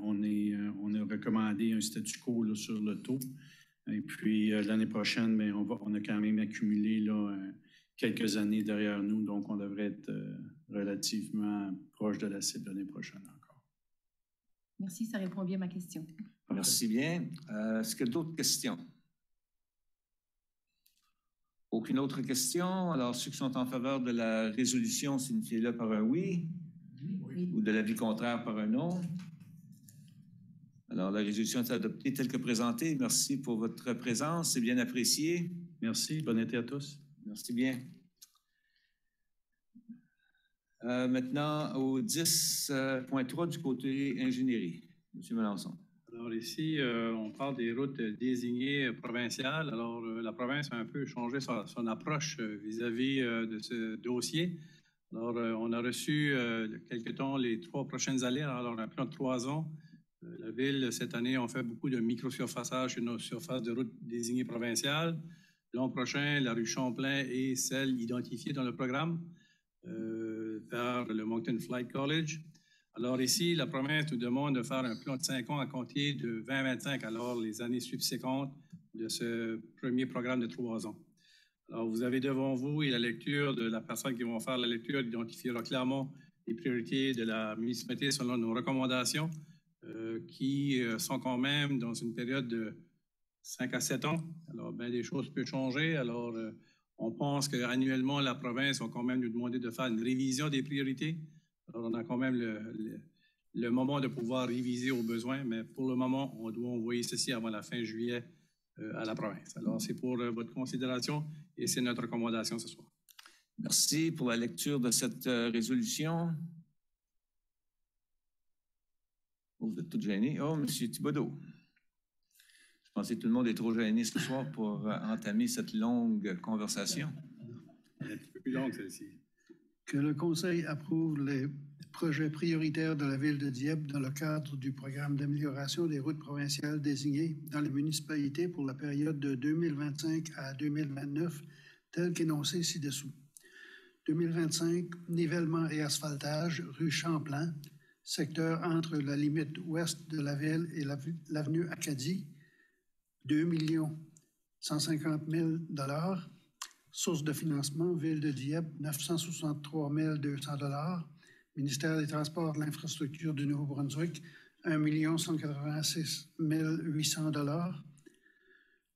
on a recommandé un statu quo là, sur le taux. Et puis, l'année prochaine, bien, on a quand même accumulé là, quelques années derrière nous, donc on devrait être relativement proche de la cible l'année prochaine encore. Merci, ça répond bien à ma question. Merci bien. Est-ce qu'il y a d'autres questions? Aucune autre question? Alors, ceux qui sont en faveur de la résolution, signifiez-le par un oui. Oui. Ou de l'avis contraire par un non. Alors, la résolution est adoptée telle que présentée. Merci pour votre présence. C'est bien apprécié. Merci. Bon été à tous. Merci bien. Maintenant, au 10.3 du côté ingénierie. M. Melançon. Alors ici, on parle des routes désignées provinciales. Alors, la province a un peu changé son approche vis-à-vis de ce dossier. Alors, on a reçu quelque temps les 3 prochaines années. Alors, un plan de 3 ans. La Ville, cette année, on fait beaucoup de micro-surfaçage sur nos surfaces de routes désignées provinciales. L'an prochain, la rue Champlain est celle identifiée dans le programme vers le Moncton Flight College. Alors ici, la province nous demande de faire un plan de 5 ans à compter de 2025, alors les années subséquentes de ce premier programme de 3 ans. Alors vous avez devant vous et la lecture de la personne qui va faire la lecture identifiera clairement les priorités de la municipalité selon nos recommandations qui sont quand même dans une période de 5 à 7 ans. Alors, bien, des choses peuvent changer. Alors, on pense qu'annuellement, la province va quand même nous demander de faire une révision des priorités. Alors, on a quand même le moment de pouvoir réviser aux besoins, mais pour le moment, on doit envoyer ceci avant la fin juillet à la province. Alors, c'est pour votre considération et c'est notre recommandation ce soir. Merci pour la lecture de cette résolution. Oh, vous êtes tous gênés. Oh, M. Thibodeau. Je pensais que tout le monde est trop gêné ce soir pour entamer cette longue conversation. Elle est un petit peu plus longue, celle-ci. Que le Conseil approuve les projets prioritaires de la Ville de Dieppe dans le cadre du programme d'amélioration des routes provinciales désignées dans les municipalités pour la période de 2025 à 2029, tel qu'énoncé ci-dessous. 2025, nivellement et asphaltage, rue Champlain, secteur entre la limite ouest de la ville et l'avenue Acadie, 2 150 000 $. Source de financement, Ville de Dieppe, 963 200 $. Ministère des Transports et de l'Infrastructure du Nouveau-Brunswick, 1 186 800 $.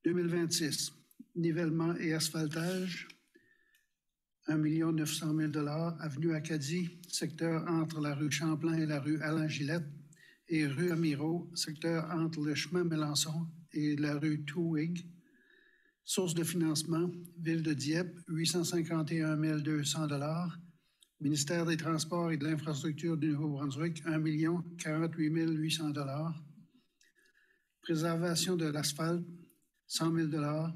2026, nivellement et asphaltage, 1 900 000 $. Avenue Acadie, secteur entre la rue Champlain et la rue Alain-Gillette, et rue Amiraux, secteur entre le chemin Melançon et la rue Touwig. Source de financement, Ville de Dieppe, 851 200 $. Ministère des Transports et de l'Infrastructure du Nouveau-Brunswick, 1 48 800 $. Préservation de l'asphalte, 100 000 $.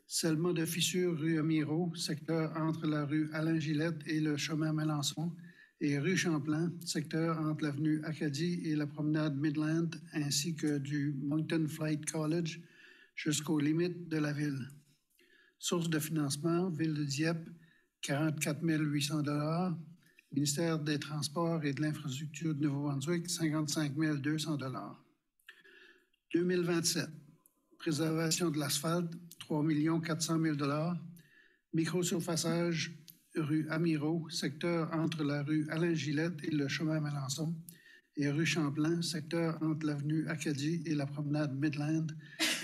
Scellement de fissures, rue Amiraux, secteur entre la rue Alain-Gillette et le chemin Melançon, et rue Champlain, secteur entre l'avenue Acadie et la promenade Midland, ainsi que du Moncton Flight College jusqu'aux limites de la ville. Source de financement, Ville de Dieppe, 44 800 $. Ministère des Transports et de l'Infrastructure du Nouveau-Brunswick, 55 200 $. 2027, préservation de l'asphalte, 3 400 000 $. Microsurfaçage, rue Amiraux, secteur entre la rue Alain-Gillette et le chemin Melançon, et rue Champlain, secteur entre l'avenue Acadie et la promenade Midland,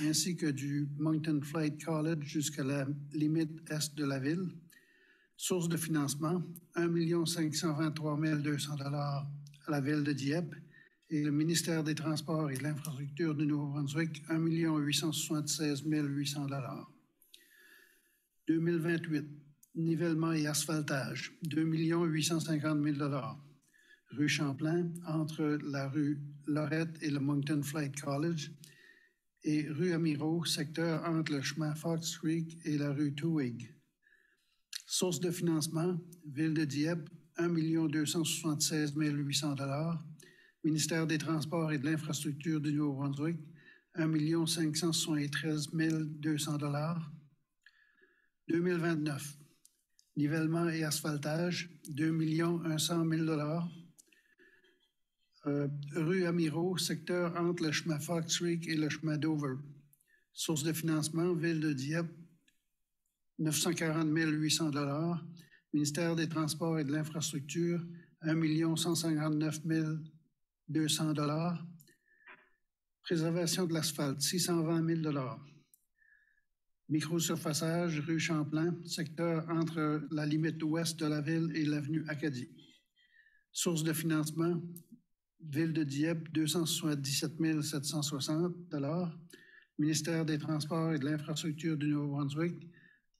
ainsi que du Moncton Flight College jusqu'à la limite est de la ville. Source de financement, 1 523 200 $ à la ville de Dieppe et le ministère des Transports et de l'Infrastructure du Nouveau-Brunswick, 1 876 800 $. 2028, nivellement et asphaltage, 2 850 000 $. Rue Champlain, entre la rue Lorette et le Moncton Flight College, et rue Amiraux, secteur entre le chemin Fox Creek et la rue Toohig. Source de financement, Ville de Dieppe, 1 276 800 $. Ministère des Transports et de l'Infrastructure du Nouveau-Brunswick, 1 573 200 $. 2029, nivellement et asphaltage, 2 100 000 $. Rue Amiraux, secteur entre le chemin Fox Creek et le chemin Dover. Source de financement, Ville de Dieppe, 940 800 $. Ministère des Transports et de l'Infrastructure, 1 159 200 $. Préservation de l'asphalte, 620 000 $. Microsurfaçage, rue Champlain, secteur entre la limite ouest de la ville et l'avenue Acadie. Source de financement, Ville de Dieppe, 277 760 $. Ministère des Transports et de l'Infrastructure du Nouveau-Brunswick,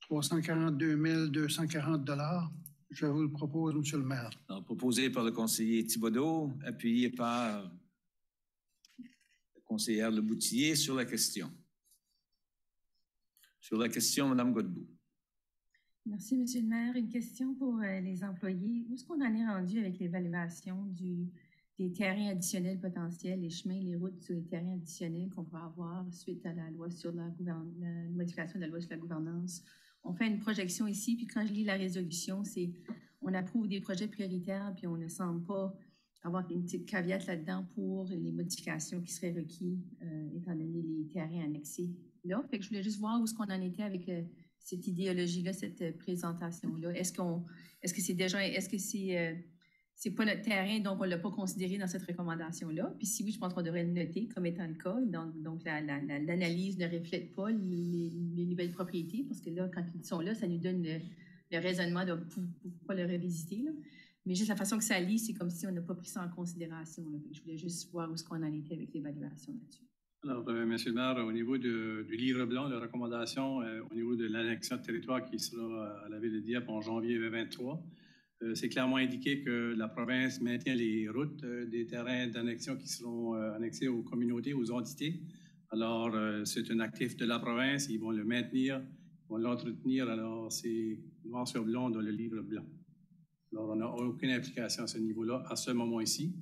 342 240 $. Je vous le propose, M. le maire. Alors, proposé par le conseiller Thibodeau, appuyé par la conseillère Leboutillier sur la question. Sur la question, Mme Godbout. Merci, M. le maire. Une question pour les employés. Où est-ce qu'on en est rendu avec l'évaluation des terrains additionnels potentiels, les chemins, les routes sur les terrains additionnels qu'on va avoir suite à la loi sur la modification de la loi sur la gouvernance? On fait une projection ici, puis quand je lis la résolution, c'est on approuve des projets prioritaires, puis on ne semble pas avoir une petite caveat là-dedans pour les modifications qui seraient requises, étant donné les terrains annexés là. Fait que je voulais juste voir où est-ce qu'on en était avec cette idéologie-là, cette présentation-là. Est-ce que c'est déjà, est-ce que c'est pas notre terrain, donc on ne l'a pas considéré dans cette recommandation-là? Puis si oui, je pense qu'on devrait le noter comme étant le cas. Donc l'analyse ne reflète pas les nouvelles propriétés, parce que là, quand ils sont là, ça nous donne le raisonnement de pourquoi le revisiter, là. Mais juste la façon que ça lit, c'est comme si on n'a pas pris ça en considération, là. Je voulais juste voir où est-ce qu'on en était avec l'évaluation là-dessus. Alors, M. le maire, au niveau du livre blanc, la recommandation, au niveau de l'annexion de territoire qui sera à la ville de Dieppe en janvier 2023, c'est clairement indiqué que la province maintient les routes des terrains d'annexion qui seront annexés aux communautés, aux entités. Alors, c'est un actif de la province, ils vont le maintenir, ils vont l'entretenir. Alors, c'est noir sur blanc dans le livre blanc. Alors, on n'a aucune implication à ce niveau-là, à ce moment ici.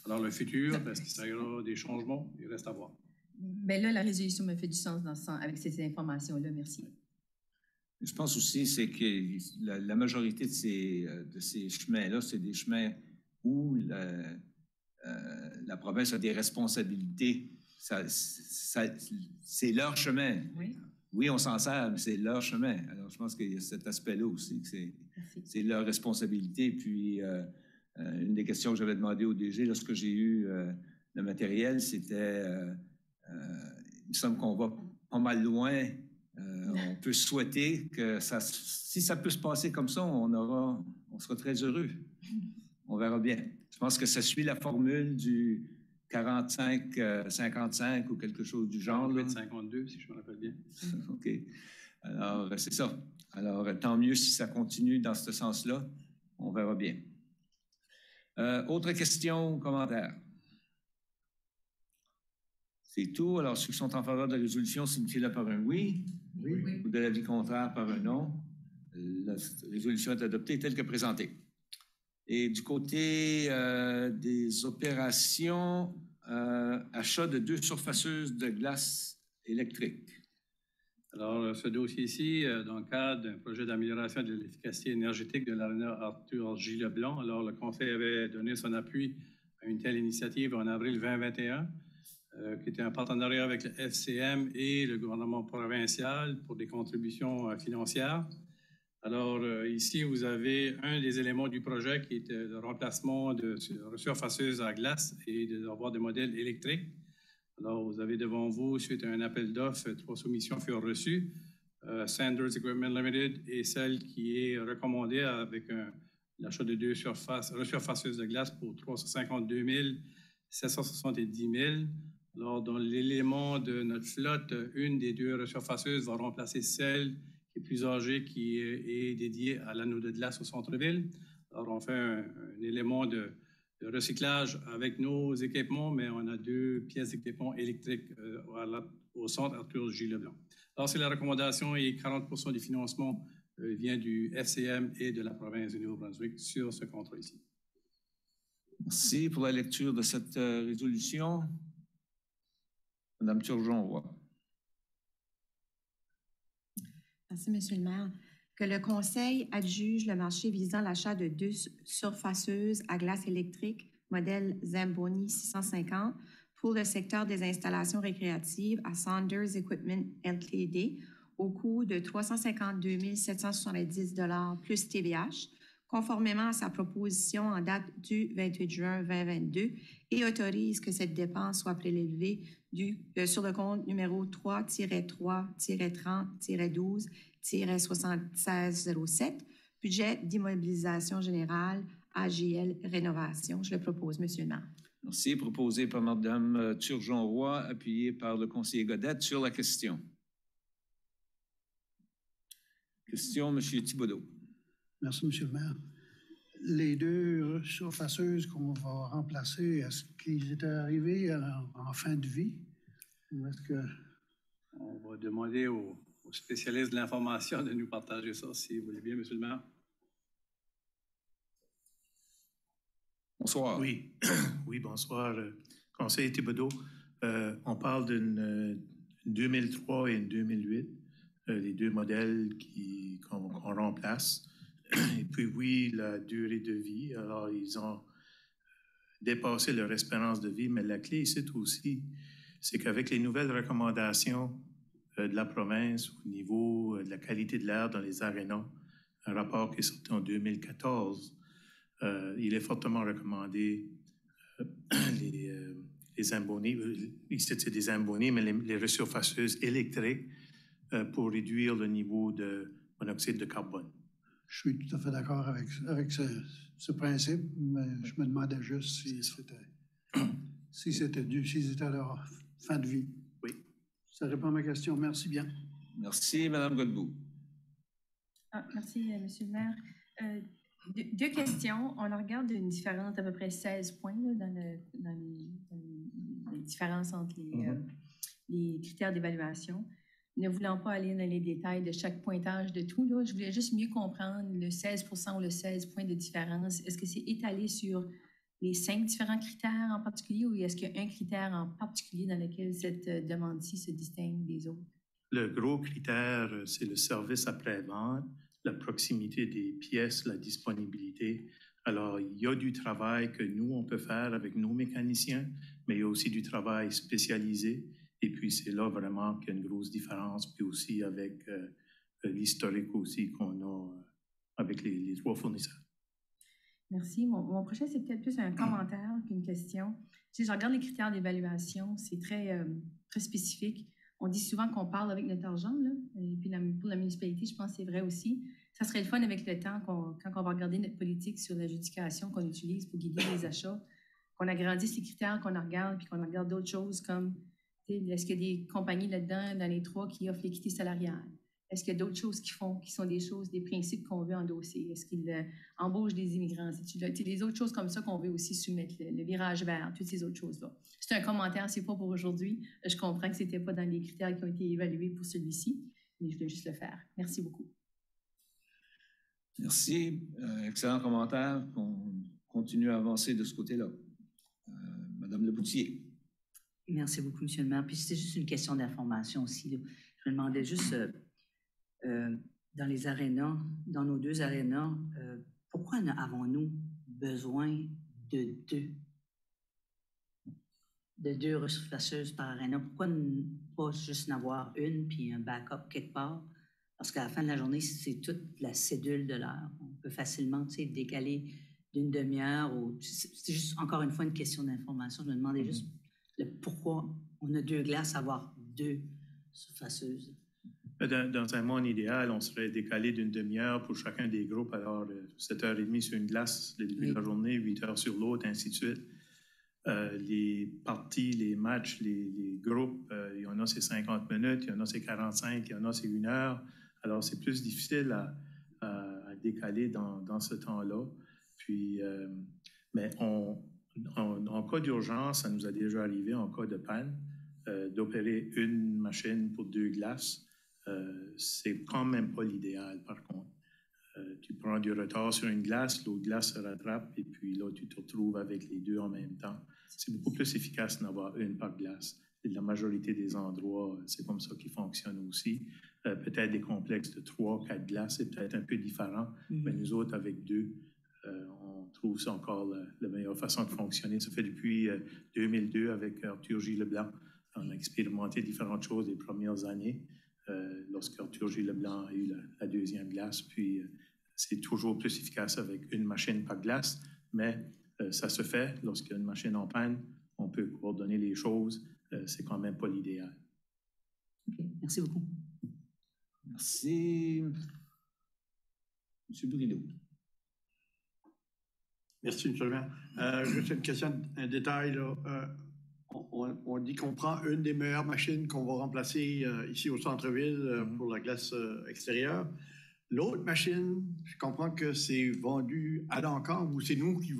Alors, le futur, est-ce qu'il y aura des changements? Il reste à voir. Bien là, la résolution me fait du sens dans ce sens, avec ces informations-là. Merci. Je pense aussi c'est que la majorité de ces chemins-là, c'est des chemins où la province a des responsabilités. C'est leur chemin. Oui, on s'en sert, mais c'est leur chemin. Alors, je pense qu'il y a cet aspect-là aussi, que c'est leur responsabilité. Puis, une des questions que j'avais demandé au DG lorsque j'ai eu le matériel, c'était, il me semble qu'on va pas mal loin. On peut souhaiter que si ça peut se passer comme ça, on sera très heureux. On verra bien. Je pense que ça suit la formule du 45-55 ou quelque chose du genre. 48-52, si je me rappelle bien. OK. Alors, c'est ça. Alors, tant mieux si ça continue dans ce sens-là. On verra bien. Autre question ou commentaire? C'est tout. Alors, ceux qui sont en faveur de la résolution, signifiez-le par un oui. Oui. Ou de l'avis contraire par un non. La résolution est adoptée telle que présentée. Et du côté des opérations, achat de 2 surfaceuses de glace électrique. Alors, ce dossier-ci, dans le cadre d'un projet d'amélioration de l'efficacité énergétique de l'aréna Arthur J. Leblanc, alors le Conseil avait donné son appui à une telle initiative en avril 2021, qui était un partenariat avec le FCM et le gouvernement provincial pour des contributions financières. Alors, ici, vous avez un des éléments du projet qui est le remplacement de surfaceuses à glace et d'avoir des modèles électriques. Alors, vous avez devant vous, suite à un appel d'offres, 3 soumissions furent reçues. Sanders Equipment Limited est celle qui est recommandée avec l'achat de 2 resurfaceuses de glace pour 352 770 000. Alors, dans l'élément de notre flotte, une des 2 resurfaceuses va remplacer celle qui est plus âgée, qui est dédiée à l'anneau de glace au centre-ville. Alors, on fait un élément de recyclage avec nos équipements, mais on a 2 pièces d'équipement électriques au centre Arthur J. Leblanc. Alors, c'est la recommandation et 40% du financement vient du FCM et de la province du Nouveau-Brunswick sur ce contrat ici. Merci pour la lecture de cette résolution. Madame Turgeon-Roy. Merci, Monsieur le maire. Que le Conseil adjuge le marché visant l'achat de 2 surfaceuses à glace électrique modèle Zamboni 650 pour le secteur des installations récréatives à Sanders Equipment Ltd au coût de 352 770 $ plus TVH, conformément à sa proposition en date du 28 juin 2022 et autorise que cette dépense soit prélevée sur le compte numéro 3-3-30-12-7607, budget d'immobilisation générale, AGL Rénovation. Je le propose, Monsieur le maire. Merci. Proposé par Mme Turgeon-Roy, appuyé par le conseiller Godette sur la question. Question, M. Thibodeau. Merci, M. le maire. Les 2 surfaceuses qu'on va remplacer, est-ce qu'ils étaient arrivés en fin de vie? Ou est-ce que... On va demander aux spécialistes de l'information de nous partager ça, si vous voulez bien, M. le maire. Bonsoir. Oui, oui, bonsoir. Conseiller Thibodeau, on parle d'une 2003 et une 2008, les 2 modèles qu'on remplace. Et puis, oui, la durée de vie. Alors, ils ont dépassé leur espérance de vie, mais la clé ici aussi, c'est qu'avec les nouvelles recommandations de la province au niveau de la qualité de l'air dans les arénas, un rapport qui est sorti en 2014, il est fortement recommandé les Zamboni, ici c'est des Zamboni, mais les resurfaceuses électriques pour réduire le niveau de monoxyde de carbone. Je suis tout à fait d'accord avec ce principe, mais je me demandais juste s'ils étaient à leur fin de vie. Oui. Ça répond à ma question. Merci bien. Merci, Mme Godbout. Merci, M. le maire. 2 questions. On regarde une différence d'à peu près 16 points là, dans les différences entre les critères d'évaluation. Ne voulant pas aller dans les détails de chaque pointage de tout, là, je voulais juste mieux comprendre le 16 % ou le 16 points de différence. Est-ce que c'est étalé sur les 5 différents critères en particulier ou est-ce qu'il y a un critère en particulier dans lequel cette demande-ci se distingue des autres? Le gros critère, c'est le service après-vente, la proximité des pièces, la disponibilité. Alors, il y a du travail que nous, on peut faire avec nos mécaniciens, mais il y a aussi du travail spécialisé. Et puis, c'est là vraiment qu'il y a une grosse différence, puis aussi avec l'historique aussi qu'on a avec les 3 fournisseurs. Merci. Mon prochain, c'est peut-être plus un commentaire qu'une question. Si je regarde les critères d'évaluation, c'est très spécifique. On dit souvent qu'on parle avec notre argent, là, et puis pour la municipalité, je pense que c'est vrai aussi. Ça serait le fun avec le temps, quand on va regarder notre politique sur l'adjudication qu'on utilise pour guider les achats, qu'on agrandisse les critères qu'on regarde, puis qu'on regarde d'autres choses comme est-ce qu'il y a des compagnies là-dedans, dans les 3, qui offrent l'équité salariale? Est-ce qu'il y a d'autres choses qu'ils font, qui sont des choses, des principes qu'on veut endosser? Est-ce qu'ils embauchent des immigrants? C'est des autres choses comme ça qu'on veut aussi soumettre, le virage vert, toutes ces autres choses-là. C'est un commentaire, c'est pas pour aujourd'hui. Je comprends que c'était pas dans les critères qui ont été évalués pour celui-ci, mais je voulais juste le faire. Merci beaucoup. Merci. Excellent commentaire. On continue à avancer de ce côté-là. Madame Leboutier. Merci beaucoup, M. le maire. Puis c'est juste une question d'information aussi. Là. Je Je me demandais juste, dans les arénas, dans nos 2 arénas, pourquoi avons-nous besoin de deux resurfaceuses par aréna? Pourquoi ne pas juste en avoir une puis un backup quelque part? Parce qu'à la fin de la journée, c'est toute la cédule de l'heure. On peut facilement, décaler d'une demi-heure. C'est juste, encore une fois, une question d'information. Je me demandais juste pourquoi on a 2 glaces à avoir 2 surfaceuses. Dans un monde idéal, on serait décalé d'une demi-heure pour chacun des groupes. Alors, 7h30 sur une glace, le début de la journée, 8h sur l'autre, ainsi de suite. Les parties, les matchs, les groupes, il y en a c'est 50 minutes, il y en a c'est 45, il y en a c'est 1 heure. Alors, c'est plus difficile à décaler dans ce temps-là. Puis, mais en cas d'urgence, ça nous a déjà arrivé, en cas de panne, d'opérer une machine pour 2 glaces. C'est quand même pas l'idéal, par contre. Tu prends du retard sur une glace, l'autre glace se rattrape, et puis là, tu te retrouves avec les 2 en même temps. C'est beaucoup plus efficace d'en avoir une par glace. Et la majorité des endroits, c'est comme ça qu'ils fonctionnent aussi. Peut-être des complexes de 3, 4 glaces, c'est peut-être un peu différent, mais nous autres, avec 2, on trouve ça encore la meilleure façon de fonctionner. Ça fait depuis 2002 avec Arthur J. Leblanc. On a expérimenté différentes choses les premières années. Lorsque Arthur J. Leblanc a eu la 2e glace, puis c'est toujours plus efficace avec une machine par glace, mais ça se fait. Lorsqu'il y a une machine en panne, on peut coordonner les choses. C'est quand même pas l'idéal. OK. Merci beaucoup. Merci. M. Brideau. Merci, M. le maire. Juste une question, un détail. Là. On dit qu'on prend une des meilleures machines qu'on va remplacer ici au centre-ville pour la glace extérieure. L'autre machine, je comprends que c'est vendu à l'encan ou c'est nous qui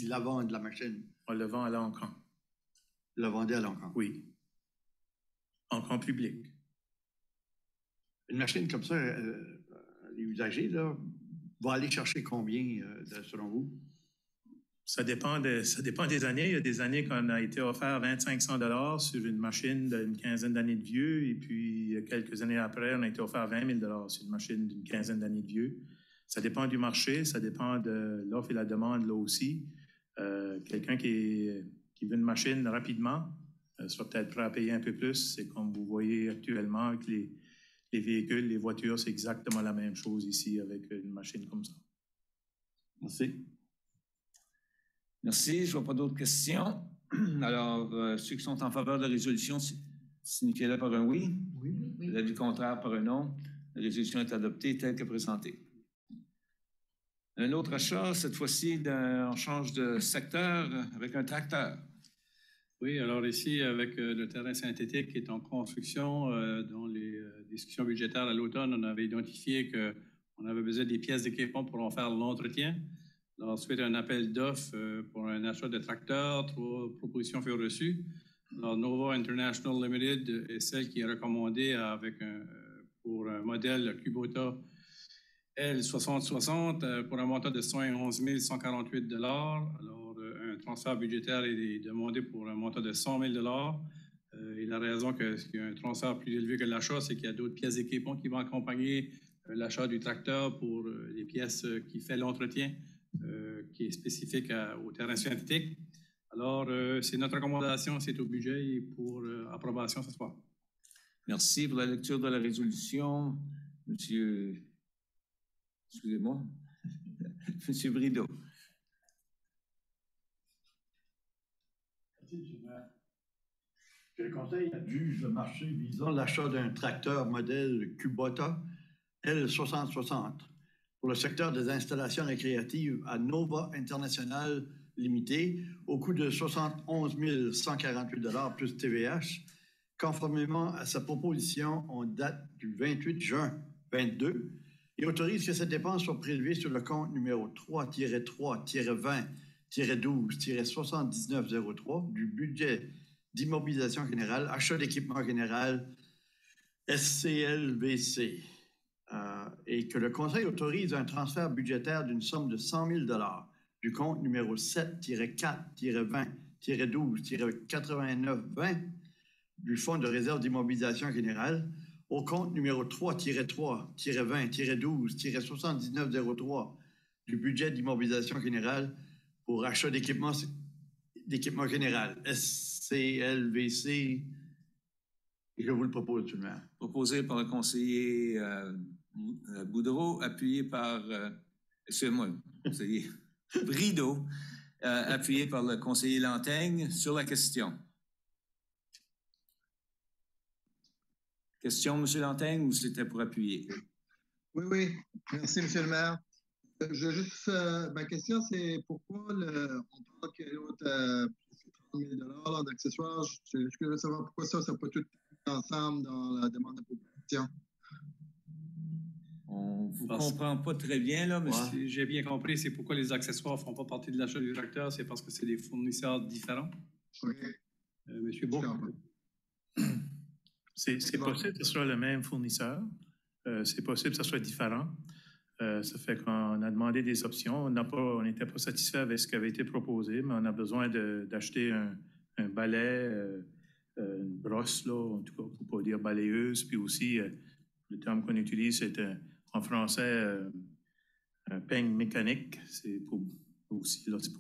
la vendons, la machine? On le vend à l'encan. Le vendez à l'encan? Oui. Encan public. Une machine comme ça, les usagers, là, va aller chercher combien, selon vous? Ça dépend des années. Il y a des années qu'on a été offert 2500 $ sur une machine d'une quinzaine d'années de vieux. Et puis, quelques années après, on a été offert 20 000 $ sur une machine d'une quinzaine d'années de vieux. Ça dépend du marché, ça dépend de l'offre et la demande là aussi. Quelqu'un qui veut une machine rapidement sera peut-être prêt à payer un peu plus. C'est comme vous voyez actuellement avec les véhicules, les voitures, c'est exactement la même chose ici avec une machine comme ça. Merci. Merci. Je ne vois pas d'autres questions. Alors, ceux qui sont en faveur de la résolution, signifiez-le par un oui. Oui. L'avis contraire par un non. La résolution est adoptée telle que présentée. Un autre achat, cette fois-ci, on change de secteur avec un tracteur. Oui, alors ici, avec le terrain synthétique qui est en construction, dans les discussions budgétaires à l'automne, on avait identifié qu'on avait besoin des pièces d'équipement pour en faire l'entretien. Alors, suite à un appel d'offres pour un achat de tracteur, 3 propositions furent reçues. Alors, Nova International Limited est celle qui est recommandée pour un modèle Kubota L6060 pour un montant de 111 148 $. Alors, un transfert budgétaire est demandé pour un montant de 100 000 $. Et la raison qu'il y a un transfert plus élevé que l'achat, c'est qu'il y a d'autres pièces d'équipement qui vont accompagner l'achat du tracteur pour les pièces qui fait l'entretien, qui est spécifique au terrain synthétique. Alors, c'est notre recommandation, c'est au budget et pour approbation ce soir. Merci pour la lecture de la résolution. Monsieur, excusez-moi, Monsieur Brideau. Que le Conseil adjuge le marché visant l'achat d'un tracteur modèle Kubota L6060 pour le secteur des installations récréatives à Nova International Limited au coût de 71 148 $ plus TVH, conformément à sa proposition en date du 28 juin 2022, et autorise que cette dépense soit prélevée sur le compte numéro 3-3-20-12-7903 du budget d'immobilisation générale, achat d'équipement général SCLVC, et que le Conseil autorise un transfert budgétaire d'une somme de 100 000 $ du compte numéro 7-4-20-12-8920 du Fonds de réserve d'immobilisation générale au compte numéro 3-3-20-12-7903 du budget d'immobilisation générale pour achat d'équipement général, SCLVC. Je vous le propose, M. le maire. Proposé par le conseiller Boudreau, appuyé par... excusez-moi, conseiller Brideau, appuyé par le conseiller Lantaigne sur la question. Question, M. Lantaigne, ou c'était pour appuyer? Oui. Merci, M. le maire. Ma question, c'est pourquoi on parle qu'il y a autre 30 000 d'accessoires. Je veux savoir pourquoi ça n'a pas tout ensemble dans la demande de proposition. On ne vous comprend pas très bien, là, mais si j'ai bien compris, c'est pourquoi les accessoires ne font pas partie de l'achat du directeur, c'est parce que c'est des fournisseurs différents. Oui. Monsieur Bourg. C'est possible que ce soit le même fournisseur. C'est possible que ce soit différent. Ça fait qu'on a demandé des options. On n'était pas satisfait avec ce qui avait été proposé, mais on a besoin d'acheter un balai, une brosse, là, en tout cas, pour ne pas dire balayeuse. Puis aussi, le terme qu'on utilise, c'est en français un peigne mécanique. C'est pour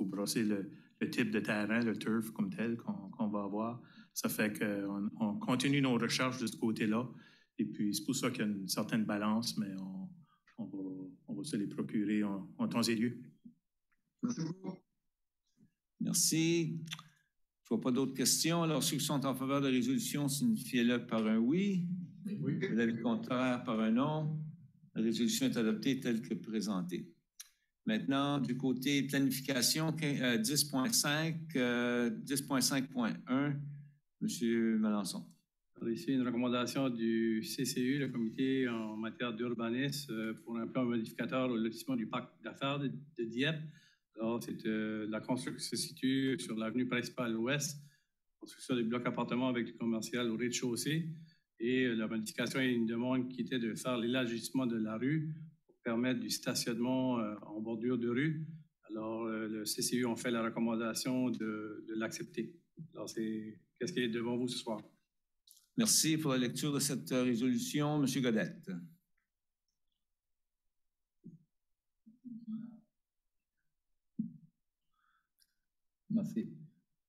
brosser le type de terrain, le turf comme tel qu'on va avoir. Ça fait qu'on continue nos recherches de ce côté-là. Et puis, c'est pour ça qu'il y a une certaine balance, mais on va se les procurer en temps et lieu. Merci beaucoup. Merci. Je ne vois pas d'autres questions. Alors, ceux qui sont en faveur de la résolution, signifiez-le par un oui. Oui. L'avis contraire par un non. La résolution est adoptée telle que présentée. Maintenant, du côté planification, 10.5, 10.5.1, M. Melançon. Alors ici, une recommandation du CCU, le comité en matière d'urbanisme, pour un plan modificateur au lotissement du parc d'affaires de Dieppe. Alors, la construction se situe sur l'avenue principale ouest, construction des blocs appartements avec du commercial au rez-de-chaussée. Et la modification est une demande qui était de faire l'élargissement de la rue pour permettre du stationnement en bordure de rue. Alors, le CCU a fait la recommandation de l'accepter. Alors, qu'est-ce qui est devant vous ce soir? Merci pour la lecture de cette résolution. M. Godette. Merci.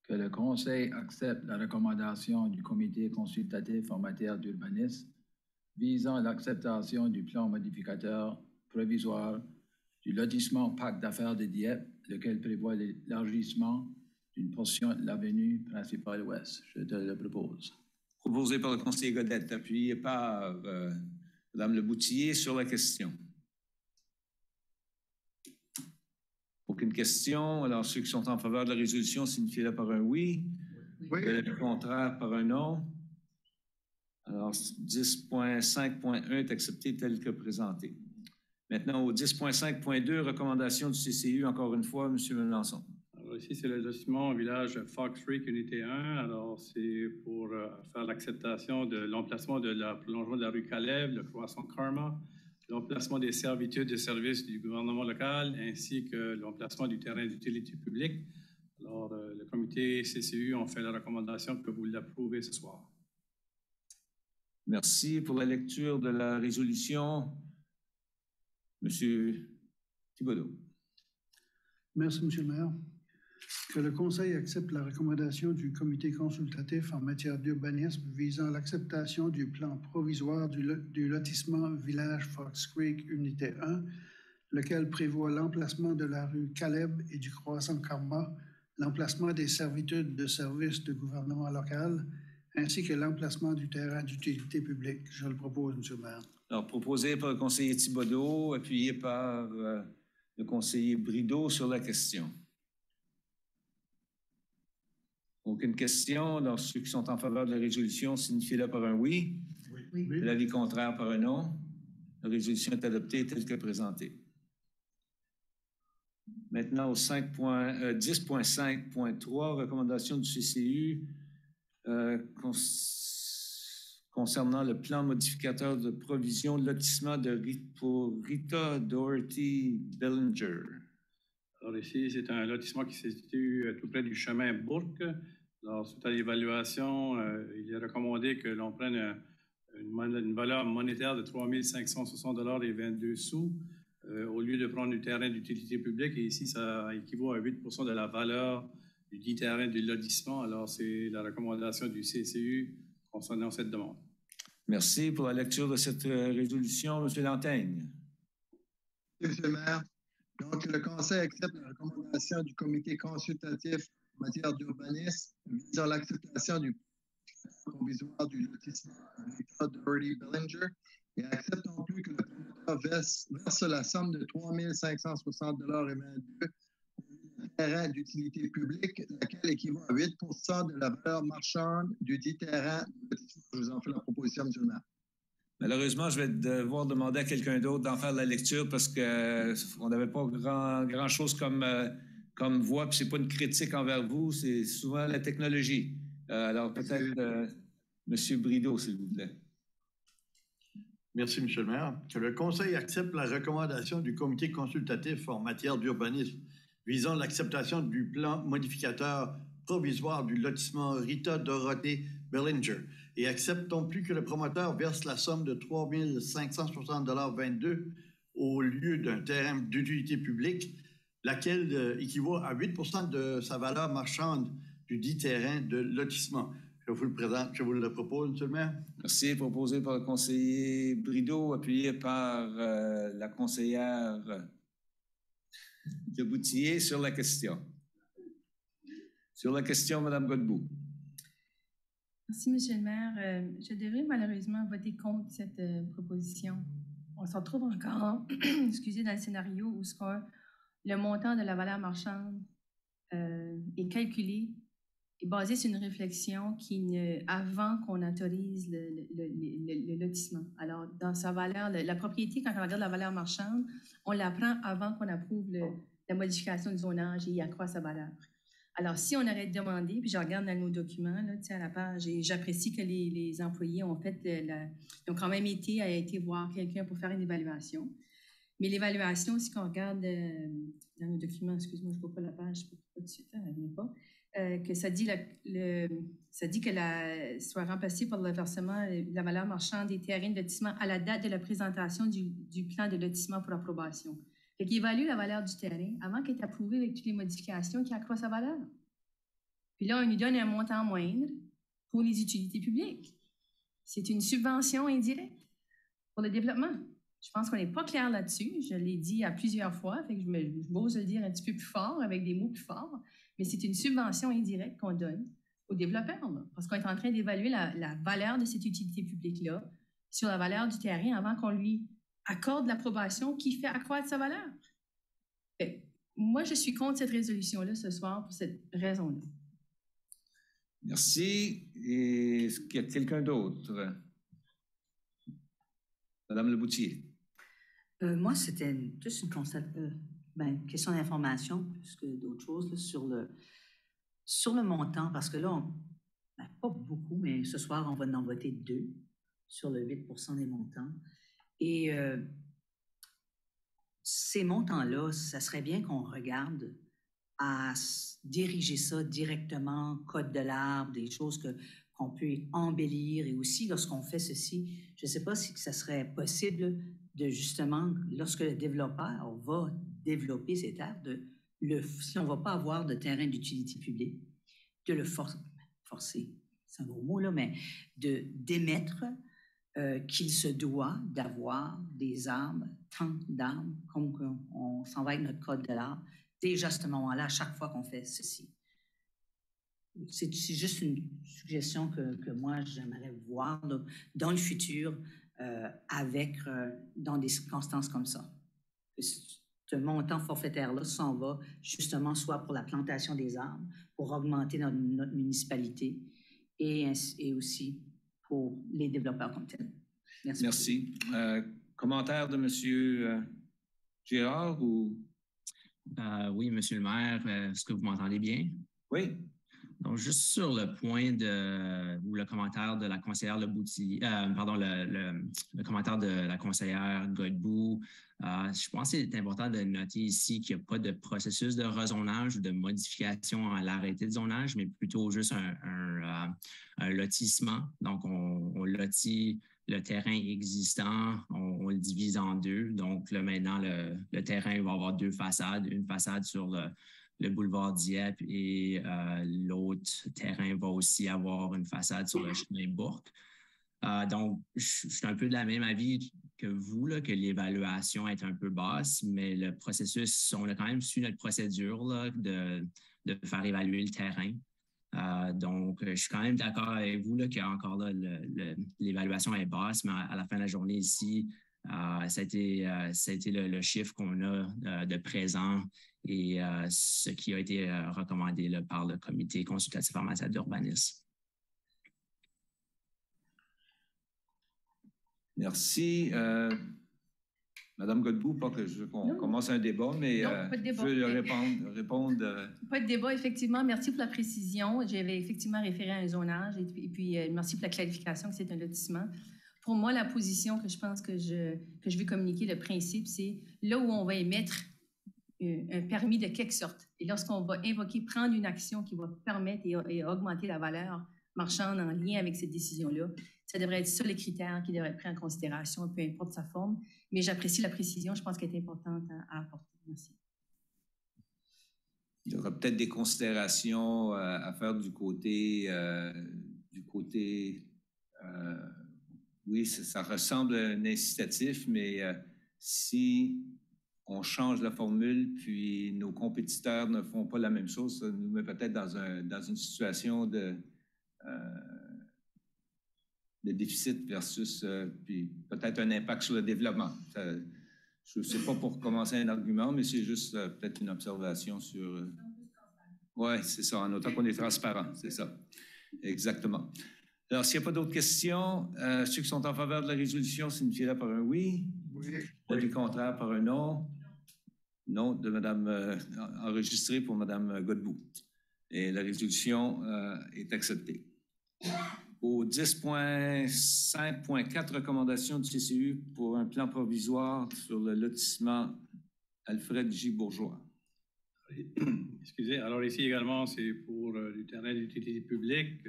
Que le Conseil accepte la recommandation du Comité consultatif en matière d'urbanisme visant l'acceptation du plan modificateur provisoire du lotissement Parc d'affaires de Dieppe, lequel prévoit l'élargissement d'une portion de l'avenue principale ouest. Je te le propose. Proposé par le conseiller Godette, appuyé par Mme Leboutillier sur la question. Aucune question. Alors, ceux qui sont en faveur de la résolution, signifiez-le par un oui. Oui. Le contraire par un non. Alors, 10.5.1 est accepté tel que présenté. Maintenant, au 10.5.2, recommandation du CCU, encore une fois, M. Melançon. Alors ici, c'est le lotissement au village Fox Creek, unité 1. Alors, c'est pour faire l'acceptation de l'emplacement de la prolongement de la rue Caleb, le croissant Karma, l'emplacement des servitudes de services du gouvernement local, ainsi que l'emplacement du terrain d'utilité publique. Alors, le comité CCU a fait la recommandation que vous l'approuvez ce soir. Merci pour la lecture de la résolution. Monsieur Thibodeau. Merci, Monsieur le maire. Que le Conseil accepte la recommandation du Comité consultatif en matière d'urbanisme visant l'acceptation du plan provisoire du lotissement Village Fox Creek, unité 1, lequel prévoit l'emplacement de la rue Caleb et du croissant Karma, l'emplacement des servitudes de services de gouvernement local, ainsi que l'emplacement du terrain d'utilité publique. Je le propose, M. le maire. Alors, proposé par le conseiller Thibodeau, appuyé par le conseiller Brideau sur la question. Aucune question. Alors, ceux qui sont en faveur de la résolution, signifiez-le par un oui. Oui. L'avis contraire par un non. La résolution est adoptée telle que présentée. Maintenant, au 10.5.3, recommandation du CCU concernant le plan modificateur de provision de lotissement pour Rita Doherty Bellinger. Alors ici, c'est un lotissement qui se situe tout près du chemin Bourque. Alors, suite à l'évaluation, il est recommandé que l'on prenne une valeur monétaire de 3 560 et 22 sous au lieu de prendre du terrain d'utilité publique. Et ici, ça équivaut à 8 de la valeur du dit terrain du lotissement. Alors, c'est la recommandation du CCU concernant cette demande. Merci pour la lecture de cette résolution. M. Lantaigne. Monsieur le maire, donc le Conseil accepte la recommandation du comité consultatif en matière d'urbanisme visant l'acceptation du provisoire du lotissement Victor Doherty Bellinger et accepte non plus que le promoteur verse la somme de 3 560 et 22 terrain d'utilité publique, laquelle équivaut à 8 de la valeur marchande du dit terrain. Je vous en fais la proposition, M. le maire. Malheureusement, je vais devoir demander à quelqu'un d'autre d'en faire la lecture parce qu'on n'avait pas grand-chose comme voix, puis ce n'est pas une critique envers vous, c'est souvent la technologie. Alors peut-être M. Brideau, s'il vous plaît. Merci, M. le maire. Que le Conseil accepte la recommandation du comité consultatif en matière d'urbanisme visant l'acceptation du plan modificateur provisoire du lotissement Rita Dorothée Bellinger et accepte non plus que le promoteur verse la somme de 3 560,22 au lieu d'un terrain d'utilité publique, laquelle équivaut à 8 de sa valeur marchande du dit terrain de lotissement. Je vous le présente, je vous le propose, M. le maire. Merci. Proposé par le conseiller Brideau, appuyé par la conseillère de Boutillier sur la question. Sur la question, Mme Godbout. Merci, M. le maire. Je devrais malheureusement voter contre cette proposition. On se retrouve encore, excusez, dans le scénario où le montant de la valeur marchande est calculé et basé sur une réflexion avant qu'on autorise le lotissement. Alors, dans sa valeur, la propriété, quand on regarde la valeur marchande, on la prend avant qu'on approuve la modification du zonage et y accroît sa valeur. Alors, si on aurait demandé, puis je regarde dans nos documents, là, à la page, et j'apprécie que les employés ont ont quand même été voir quelqu'un pour faire une évaluation. Mais l'évaluation, si on regarde dans nos documents, excuse-moi, je ne vois pas la page, je ne peux pas tout de suite, elle ne vient pas, que ça dit que soit remplacé par le versement de la valeur marchande des terrains de lotissement à la date de la présentation du plan de lotissement pour approbation. Fait qu'il évalue la valeur du terrain avant qu'il ait approuvé avec toutes les modifications qui accroissent sa valeur. Puis là, on lui donne un montant moindre pour les utilités publiques. C'est une subvention indirecte pour le développement. Je pense qu'on n'est pas clair là-dessus. Je l'ai dit à plusieurs fois, fait que je m'ose le dire un petit peu plus fort, avec des mots plus forts, mais c'est une subvention indirecte qu'on donne aux développeurs, là, parce qu'on est en train d'évaluer la valeur de cette utilité publique-là sur la valeur du terrain avant qu'on lui accorde l'approbation qui fait accroître sa valeur. Moi, je suis contre cette résolution-là ce soir pour cette raison-là. Merci. Et est-ce qu'il y a quelqu'un d'autre? Madame Leboutillier. Moi, c'était juste une question d'information plus que d'autres choses là, sur le montant, parce que là, pas beaucoup, mais ce soir, on va en voter 2 sur le 8 des montants. Et ces montants-là, ça serait bien qu'on regarde à diriger ça directement, code de l'arbre, des choses qu'on peut embellir. Et aussi, lorsqu'on fait ceci, je ne sais pas si ça serait possible de justement, lorsque le développeur va développer cet arbre, si on ne va pas avoir de terrain d'utilité publique, de le forcer, c'est un gros mot là, mais d'émettre qu'il se doit d'avoir des arbres, tant d'arbres, comme on s'en va avec notre code de l'arbre, déjà à ce moment-là, à chaque fois qu'on fait ceci. C'est juste une suggestion que moi, j'aimerais voir là, dans le futur dans des circonstances comme ça. Ce montant forfaitaire-là s'en va justement soit pour la plantation des arbres, pour augmenter notre municipalité et aussi pour les développeurs comme tels. Merci. Merci. Commentaire de M. Girard ou... Oui, Monsieur le maire, est-ce que vous m'entendez bien? Oui. Donc, juste sur le point ou le commentaire de la conseillère Leboutillier, le commentaire de la conseillère Godbout, je pense que c'est important de noter ici qu'il n'y a pas de processus de rezonage ou de modification à l'arrêté de zonage, mais plutôt juste un lotissement. Donc, on lotit le terrain existant, on le divise en deux. Donc, là, maintenant, le terrain va avoir deux façades. Une façade sur le boulevard Dieppe et l'autre terrain va aussi avoir une façade sur le chemin Bourque. Donc, je suis un peu de la même avis que vous, là, que l'évaluation est un peu basse, mais le processus, on a quand même suivi notre procédure là, de faire évaluer le terrain. Donc, je suis quand même d'accord avec vous là, qu'encore là, l'évaluation est basse, mais à la fin de la journée ici, ça a été le chiffre qu'on a de présent et ce qui a été recommandé là, par le comité consultatif en matière d'urbanisme. Merci. Madame Godbout, pas que je veux qu'on commence un débat, mais je veux répondre. Pas de débat, effectivement. Merci pour la précision. J'avais effectivement référé à un zonage et puis merci pour la clarification que c'est un lotissement. Pour moi, la position que je pense que je vais communiquer, le principe, c'est là où on va émettre un permis de quelque sorte. Et lorsqu'on va prendre une action qui va permettre et augmenter la valeur marchande en lien avec cette décision-là, ça devrait être ça les critères qui devraient être pris en considération, peu importe sa forme. Mais j'apprécie la précision, je pense qu'elle est importante à apporter. Merci. Il y aura peut-être des considérations à faire du côté oui, ça ressemble à un incitatif, mais si on change la formule, puis nos compétiteurs ne font pas la même chose, ça nous met peut-être dans une situation de déficit versus puis peut-être un impact sur le développement. Je ne sais pas pour commencer un argument, mais c'est juste peut-être une observation sur... Oui, c'est ça, en autant qu'on est transparent, c'est ça. Exactement. Alors, s'il n'y a pas d'autres questions, ceux qui sont en faveur de la résolution signifieraient par un oui. Oui. L'avis contraire par un non. Non de Madame, enregistré pour Mme Godbout. Et la résolution est acceptée. Au 10.5.4, recommandation du CCU pour un plan provisoire sur le lotissement Alfred J. Bourgeois. Excusez, alors ici également, c'est pour du terrain d'utilité publique,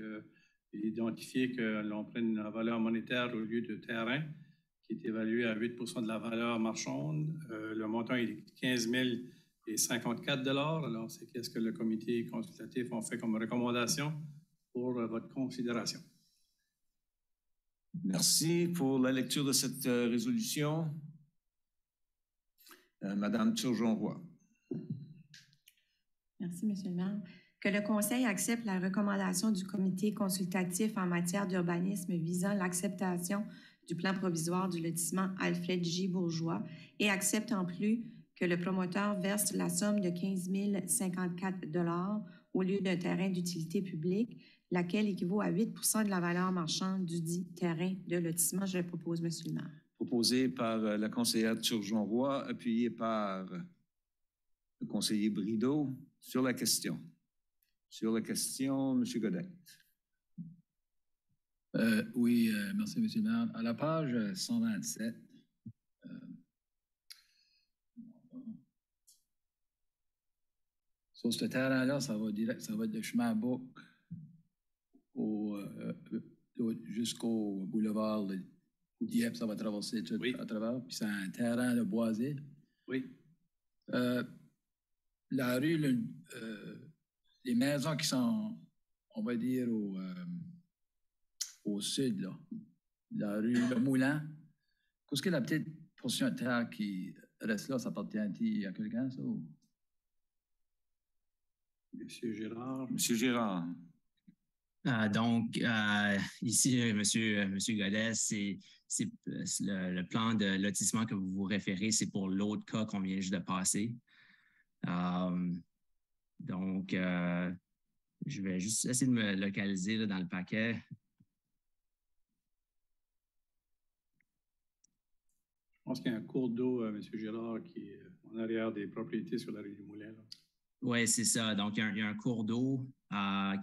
identifier que l'on prenne la valeur monétaire au lieu de terrain, qui est évalué à 8 % de la valeur marchande. Le montant est de 15 054 $. Alors, c'est qu'est-ce que le comité consultatif a fait comme recommandation pour votre considération. Merci pour la lecture de cette résolution. Madame Turgeon-Roy. Merci, M. le maire. Que le Conseil accepte la recommandation du comité consultatif en matière d'urbanisme visant l'acceptation du plan provisoire du lotissement Alfred J. Bourgeois et accepte en plus que le promoteur verse la somme de 15 054 $ au lieu d'un terrain d'utilité publique, laquelle équivaut à 8 % de la valeur marchande du dit terrain de lotissement. Je le propose, M. le maire. Proposé par la conseillère Turgeon-Roy, appuyé par le conseiller Brideau. Sur la question. Sur la question, M. Godet. Oui, merci, M. le maire. À la page 127, sur ce terrain-là, ça va être de chemin à Bourque jusqu'au boulevard Dieppe, ça va traverser tout à travers, puis c'est un terrain de boisé. Oui. La rue, les maisons qui sont, on va dire, au sud, là, la rue Le Moulin, qu'est-ce que la petite portion de terre qui reste là, ça appartient à quelqu'un, ça? Ou? Monsieur Gérard. Monsieur Gérard. Donc, ici, Monsieur Godet, c'est le plan de lotissement que vous vous référez, c'est pour l'autre cas qu'on vient juste de passer. Donc, je vais juste essayer de me localiser là, dans le paquet. Je pense qu'il y a un cours d'eau, M. Gérard, qui est en arrière des propriétés sur la rue du Moulin. Oui, c'est ça. Donc, il y a un cours d'eau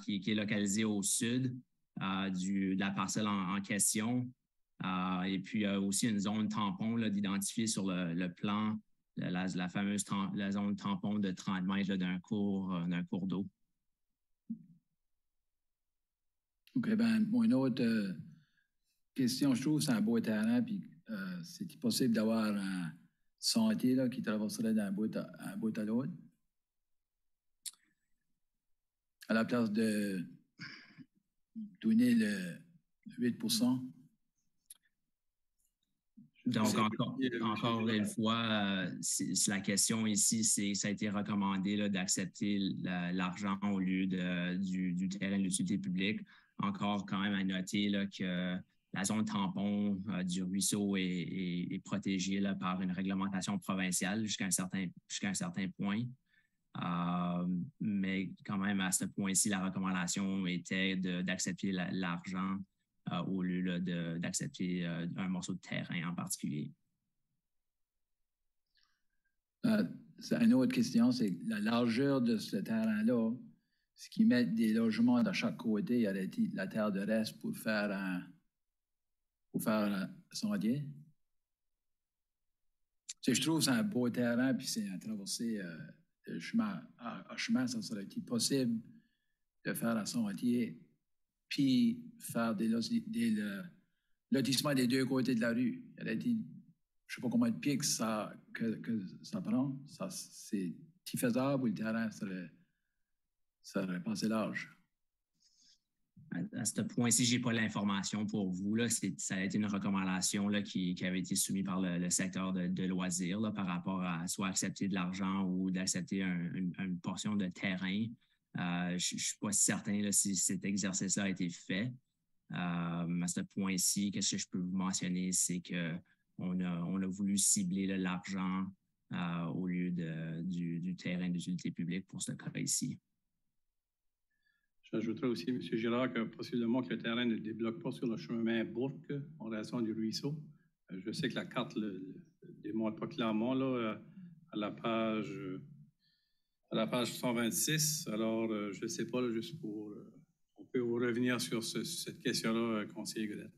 qui est localisé au sud de la parcelle en question. Et puis, il y a aussi une zone tampon d'identifier sur le plan, la fameuse la zone tampon de 30 mètres d'un cours d'eau. OK, bien, une autre question, je trouve, c'est un beau terrain, puis c'est possible d'avoir un sentier là, qui traverserait d'un bout à l'autre. À la place de donner le 8%. Donc, encore une fois, la question ici, ça a été recommandé là, d'accepter l'argent au lieu du terrain d'utilité publique. Encore quand même à noter là, que la zone tampon du ruisseau est protégée là, par une réglementation provinciale jusqu'à un certain point. Mais quand même, à ce point-ci, la recommandation était d'accepter l'argent au lieu d'accepter un morceau de terrain en particulier. C'est une autre question, c'est la largeur de ce terrain-là. Ce qui met des logements de chaque côté, il y a la terre de reste pour faire un sentier. Je trouve que c'est un beau terrain, puis c'est à traverser le chemin. À chemin, ça serait-il possible de faire un sentier puis faire des lotissements des deux côtés de la rue. Je ne sais pas combien de pieds que ça prend. C'est faisable ou le terrain serait pas assez large? À ce point-ci, je n'ai pas l'information pour vous. Là. Ça a été une recommandation là, qui avait été soumise par le secteur de loisirs là, par rapport à soit accepter de l'argent ou d'accepter une portion de terrain. Je ne suis pas certain là, si cet exercice-là a été fait. À ce point-ci, qu'est-ce que je peux vous mentionner, c'est qu'on a voulu cibler là, l'argent au lieu du terrain d'utilité publique pour ce cas ici. J'ajouterais aussi, M. Girard, que possiblement que le terrain ne débloque pas sur le chemin Bourque en raison du ruisseau. Je sais que la carte ne le démontre pas clairement là, à la page 126. Alors, je ne sais pas, là, juste pour... on peut vous revenir sur cette question-là, conseiller Godette.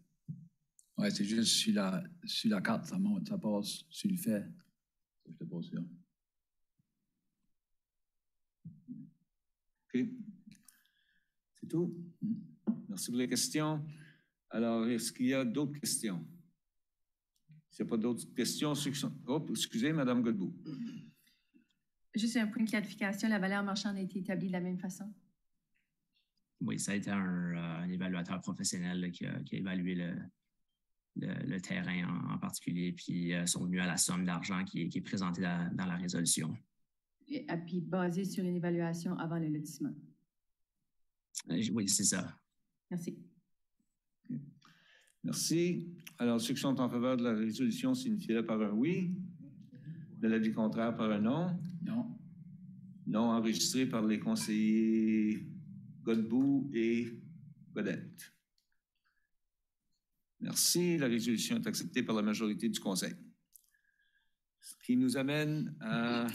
Oui, c'est juste sur la carte, ça monte, ça passe sur le fait. Je n'étais pas sûr. OK. C'est tout? Merci pour les questions. Alors, est-ce qu'il y a d'autres questions? S'il n'y a pas d'autres questions, ceux qui sont... Oh, excusez, Mme Godbout. Juste un point de clarification, la valeur marchande a été établie de la même façon? Oui, ça a été un évaluateur professionnel là, qui a évalué le terrain en particulier, puis sont venus à la somme d'argent qui est présentée dans la résolution. Et puis basé sur une évaluation avant le lotissement? Oui, c'est ça. Merci. Okay. Merci. Alors, ceux qui sont en faveur de la résolution signifient par un oui. De l'avis contraire par un non. Non. Non enregistré par les conseillers Godbout et Godette. Merci. La résolution est acceptée par la majorité du Conseil. Ce qui nous amène à...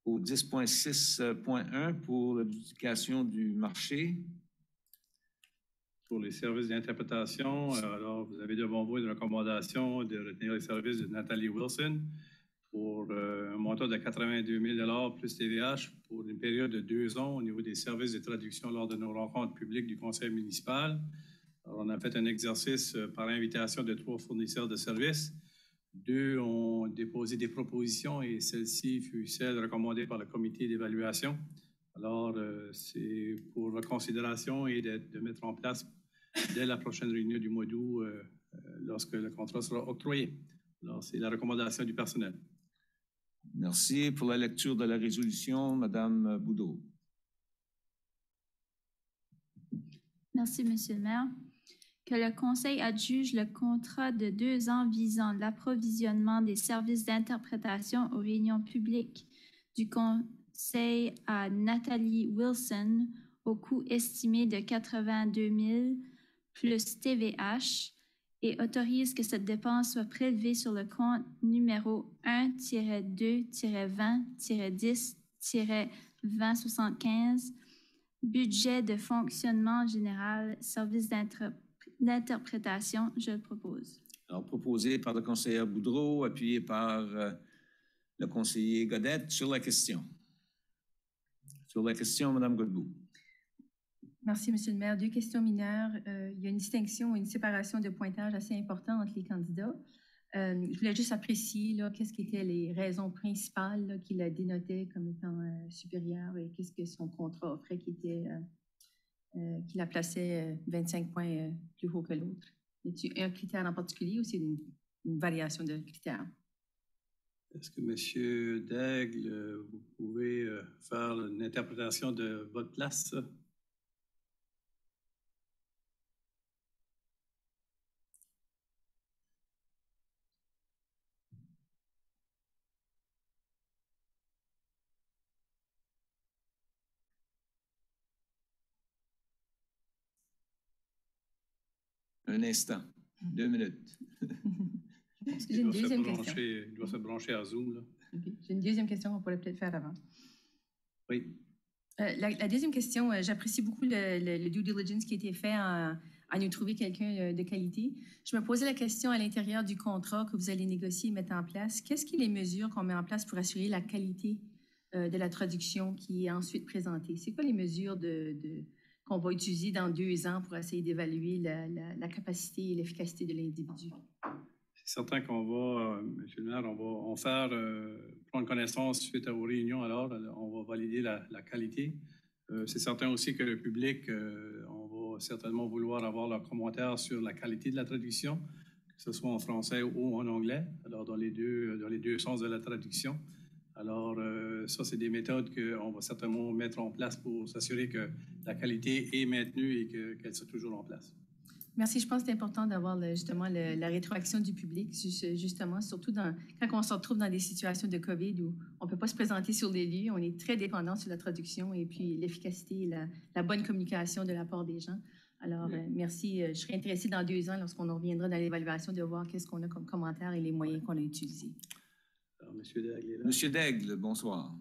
au 10.6.1 pour l'adjudication du marché. Pour les services d'interprétation, alors vous avez devant vous une recommandation de retenir les services de Nathalie Wilson pour un montant de 82 000 plus TVH pour une période de 2 ans au niveau des services de traduction lors de nos rencontres publiques du conseil municipal. Alors, on a fait un exercice par invitation de 3 fournisseurs de services. 2 ont déposé des propositions et celle-ci fut celle recommandée par le comité d'évaluation. Alors, c'est pour la considération et de mettre en place dès la prochaine réunion du mois d'août lorsque le contrat sera octroyé. Alors, c'est la recommandation du personnel. Merci. Pour la lecture de la résolution, Mme Boudreau. Merci, Monsieur le maire. Que le Conseil adjuge le contrat de 2 ans visant l'approvisionnement des services d'interprétation aux réunions publiques du Conseil à Nathalie Wilson au coût estimé de 82 000 plus TVH et autorise que cette dépense soit prélevée sur le compte numéro 1-2-20-10-2075, budget de fonctionnement général, service d'interprétation. Je le propose. Alors, proposé par le conseiller Boudreau, appuyé par le conseiller Godette sur la question. Sur la question, Mme Godbout. Merci, M. le maire. 2 questions mineures. Il y a une distinction, une séparation de pointage assez importante entre les candidats. Je voulais juste apprécier qu'est-ce qui étaient les raisons principales là, qui la dénotaient comme étant supérieure et qu'est-ce que son contrat offrait qui la plaçait 25 points plus haut que l'autre. Y a-t-il un critère en particulier ou c'est une variation de critères? Est-ce que M. Daigle, vous pouvez faire une interprétation de votre place? Un instant. 2 minutes. J'ai une deuxième question. Il doit se brancher à Zoom. Là. Okay. J'ai une deuxième question qu'on pourrait peut-être faire avant. Oui. La deuxième question, j'apprécie beaucoup le due diligence qui a été fait à nous trouver quelqu'un de qualité. Je me posais la question à l'intérieur du contrat que vous allez négocier et mettre en place. Qu'est-ce qui sont les mesures qu'on met en place pour assurer la qualité de la traduction qui est ensuite présentée? C'est quoi les mesures qu'on va utiliser dans 2 ans pour essayer d'évaluer la capacité et l'efficacité de l'individu? C'est certain qu'on va, M. le maire, on va faire, prendre connaissance suite aux réunions, alors on va valider la qualité. C'est certain aussi que le public, on va certainement vouloir avoir leurs commentaires sur la qualité de la traduction, que ce soit en français ou en anglais, alors dans les deux sens de la traduction. Alors, ça, c'est des méthodes qu'on va certainement mettre en place pour s'assurer que la qualité est maintenue et qu'elle soit toujours en place. Merci. Je pense que c'est important d'avoir justement la rétroaction du public, justement, surtout quand on se retrouve dans des situations de COVID où on ne peut pas se présenter sur les lieux, on est très dépendant sur la traduction et puis l'efficacité et la bonne communication de la part des gens. Alors, merci. Je serais intéressée dans 2 ans, lorsqu'on reviendra dans l'évaluation, de voir qu'est-ce qu'on a comme commentaire et les moyens qu'on a utilisés. Alors, M. Daigle est là. M. Daigle, bonsoir.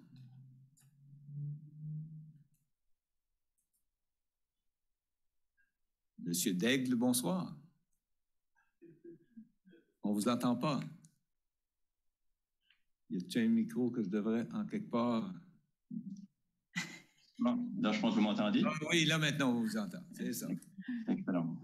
Monsieur Daigle, bonsoir. On ne vous entend pas. Y a-t-il un micro que je devrais, en quelque part... Bon, là, je pense que vous m'entendez. Ah, oui, là, maintenant, on vous entend. C'est ça. Excellent.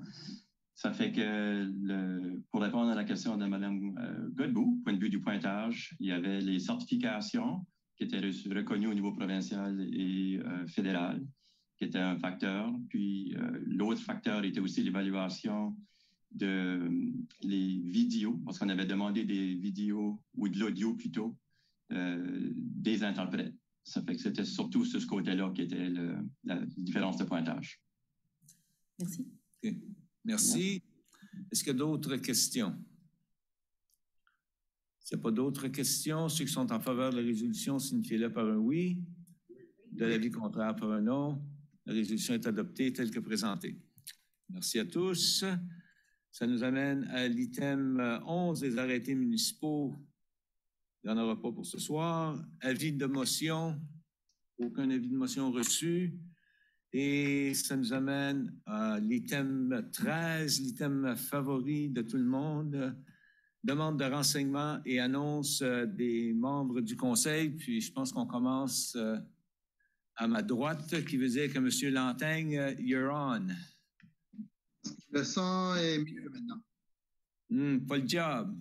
Ça fait que, pour répondre à la question de Mme Godbout, point de vue du pointage, il y avait les certifications qui étaient reconnues au niveau provincial et fédéral, qui était un facteur. Puis l'autre facteur était aussi l'évaluation les vidéos, parce qu'on avait demandé des vidéos ou de l'audio plutôt des interprètes. Ça fait que c'était surtout sur ce côté-là qui était la différence de pointage. Merci. Okay. Merci. Est-ce qu'il y a d'autres questions? S'il n'y a pas d'autres questions, ceux qui sont en faveur de la résolution, signifiez-le par un oui. De l'avis contraire par un non. La résolution est adoptée telle que présentée. Merci à tous. Ça nous amène à l'item 11 des arrêtés municipaux. Il n'y en aura pas pour ce soir. Avis de motion. Aucun avis de motion reçu. Et ça nous amène à l'item 13, l'item favori de tout le monde. Demande de renseignements et annonce des membres du conseil. Puis je pense qu'on commence à ma droite, qui veut dire que M. Lantaigne, you're on. Le son est mieux maintenant. Pas le job.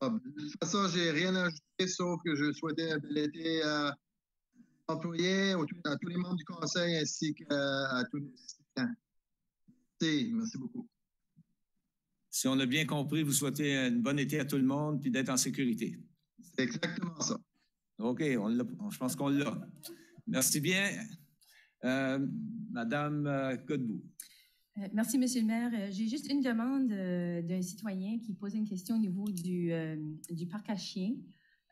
De toute façon, je n'ai rien ajouté, sauf que je souhaitais un bel été à employés, à tous les membres du conseil ainsi qu'à tous les assistants. Merci beaucoup. Si on a bien compris, vous souhaitez une bonne été à tout le monde puis d'être en sécurité. C'est exactement ça. OK, je pense qu'on l'a. Merci bien. Madame Godbout. Merci, M. le maire. J'ai juste une demande d'un citoyen qui posait une question au niveau du parc à chiens.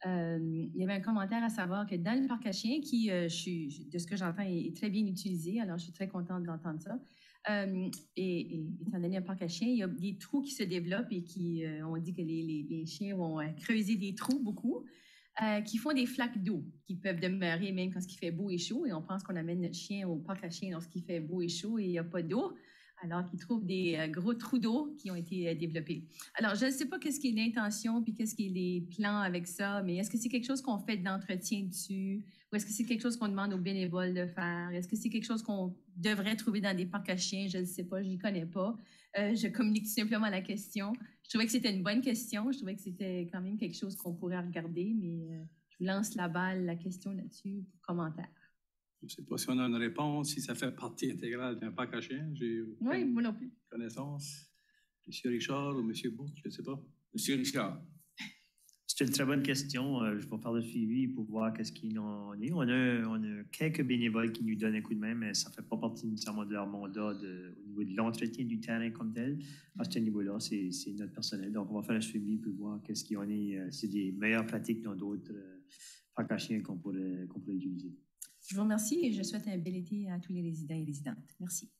Il y avait un commentaire à savoir que dans le parc à chiens, qui, de ce que j'entends, est très bien utilisé, alors je suis très contente d'entendre ça. Et étant donné un parc à chiens, il y a des trous qui se développent et on dit que les chiens vont creuser des trous beaucoup, qui font des flaques d'eau qui peuvent demeurer même quand il fait beau et chaud. Et on pense qu'on amène notre chien au parc à chiens lorsqu'il fait beau et chaud et il n'y a pas d'eau, alors qu'ils trouvent des gros trous d'eau qui ont été développés. Alors, je ne sais pas qu'est-ce qui est l'intention puis qu'est-ce qui est les plans avec ça, mais est-ce que c'est quelque chose qu'on fait d'entretien dessus ou Ou est-ce que c'est quelque chose qu'on demande aux bénévoles de faire? Est-ce que c'est quelque chose qu'on devrait trouver dans des parcs à chiens? Je ne sais pas, je n'y connais pas. Je communique tout simplement la question. Je trouvais que c'était une bonne question. Je trouvais que c'était quand même quelque chose qu'on pourrait regarder, mais je vous lance la question là-dessus pour commentaire. Je ne sais pas si on a une réponse, si ça fait partie intégrale d'un parc à chiens. Oui, moi non plus. Connaissance. M. Richard ou M. Bourg, je ne sais pas. M. Richard. C'est une très bonne question. Je vais faire le suivi pour voir qu'est-ce qu'il en est. On a quelques bénévoles qui nous donnent un coup de main, mais ça ne fait pas partie nécessairement de leur mandat au niveau de l'entretien du terrain comme tel. À ce niveau-là, c'est notre personnel. Donc, on va faire un suivi pour voir qu'est-ce qu'il en est. C'est des meilleures pratiques dans d'autres parcs à chiens qu'on pourrait utiliser. Je vous remercie et je souhaite un bel été à tous les résidents et résidentes. Merci.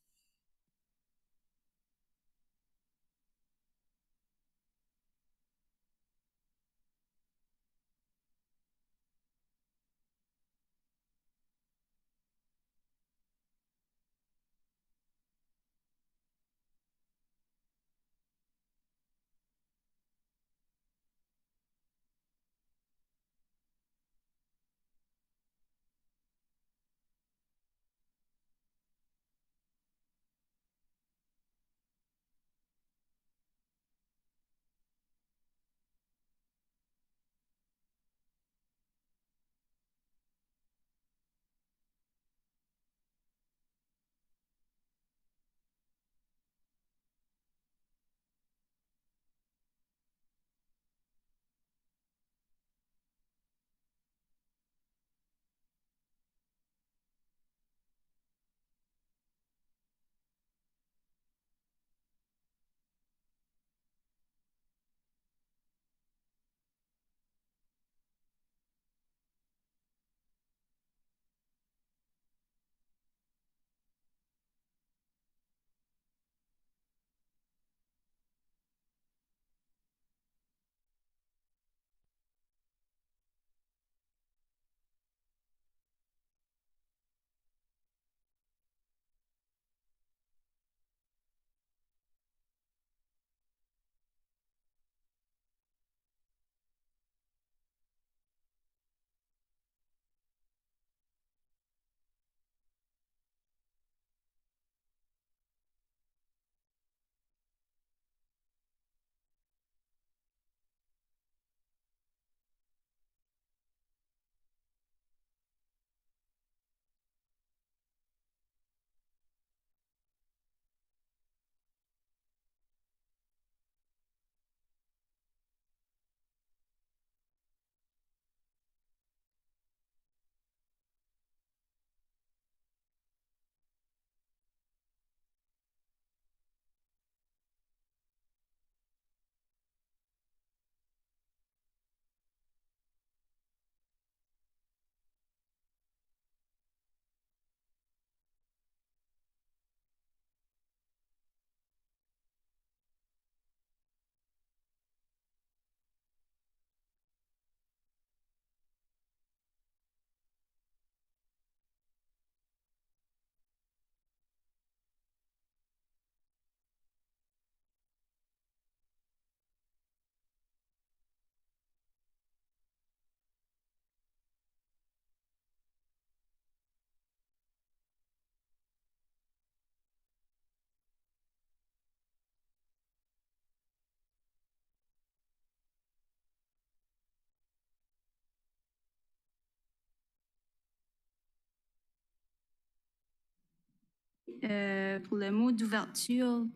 Pour le mot d'ouverture,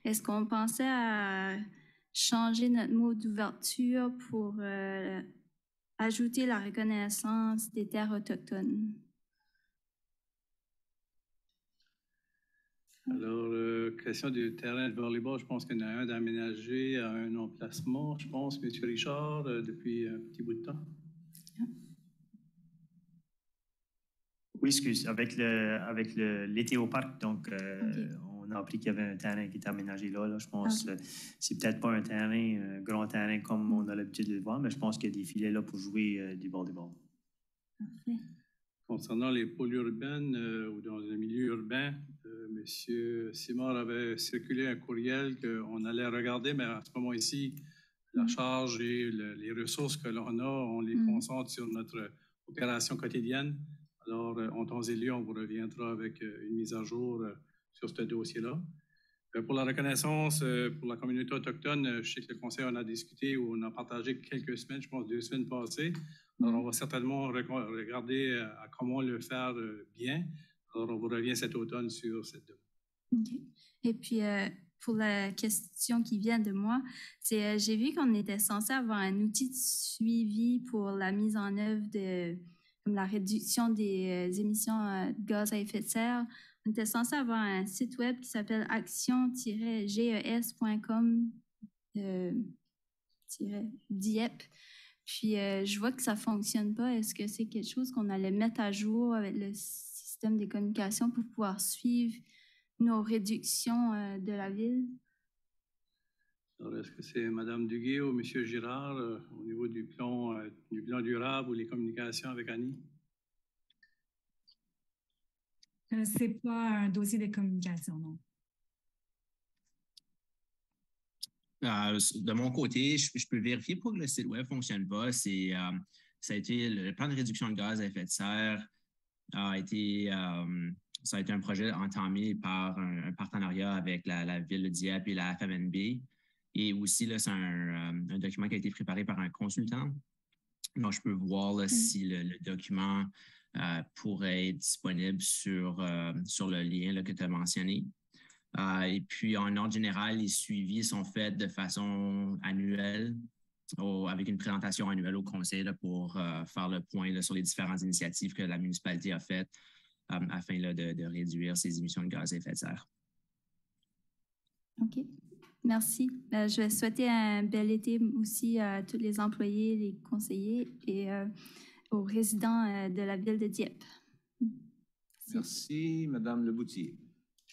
est-ce qu'on pensait à changer notre mot d'ouverture pour ajouter la reconnaissance des terres autochtones? Alors, question du terrain de volleyball, je pense qu'il y en a un d'aménager à un emplacement, je pense, M. Richard, depuis un petit bout de temps. Oui, excuse. Avec l'été au parc, donc on a appris qu'il y avait un terrain qui était aménagé là. Je pense que c'est peut-être pas un grand terrain comme on a l'habitude de le voir, mais je pense qu'il y a des filets là pour jouer du volleyball. Parfait. Concernant les pôles urbaines ou dans le milieu urbain, M. Simard avait circulé un courriel qu'on allait regarder, mais à ce moment ici, la charge et les ressources que l'on a, on les concentre sur notre opérations quotidiennes. Alors, en temps et lieu, on vous reviendra avec une mise à jour sur ce dossier-là. Pour la reconnaissance pour la communauté autochtone, je sais que le Conseil en a discuté ou on a partagé quelques semaines, je pense 2 semaines passées. Alors, on va certainement regarder à comment le faire bien. Alors, on vous revient cet automne sur cette demande. OK. Et puis, pour la question qui vient de moi, c'est j'ai vu qu'on était censé avoir un outil de suivi pour la mise en œuvre de comme la réduction des émissions de gaz à effet de serre. On était censé avoir un site web qui s'appelle action-ges.com DIEP. Puis, je vois que ça ne fonctionne pas. Est-ce que c'est quelque chose qu'on allait mettre à jour avec le système des communications pour pouvoir suivre nos réductions de la ville? Alors, est-ce que c'est Mme Duguay ou M. Girard au niveau du plan durable ou les communications avec Annie? Ce n'est pas un dossier de communication, non. De mon côté, je peux vérifier pour que le site web ne fonctionne pas. Ça a été le plan de réduction de gaz à effet de serre ça a été un projet entamé par un partenariat avec la ville de Dieppe et la FMNB. Et aussi, là, c'est un document qui a été préparé par un consultant. Donc, je peux voir là, si le document pourrait être disponible sur le lien là, que tu as mentionné. Et puis, en ordre général, les suivis sont faits de façon annuelle, avec une présentation annuelle au conseil là, pour faire le point là, sur les différentes initiatives que la municipalité a faites afin là, de réduire ses émissions de gaz à effet de serre. OK. Merci. Je vais souhaiter un bel été aussi à tous les employés, les conseillers et aux résidents de la ville de Dieppe. Merci, Mme Leboutier.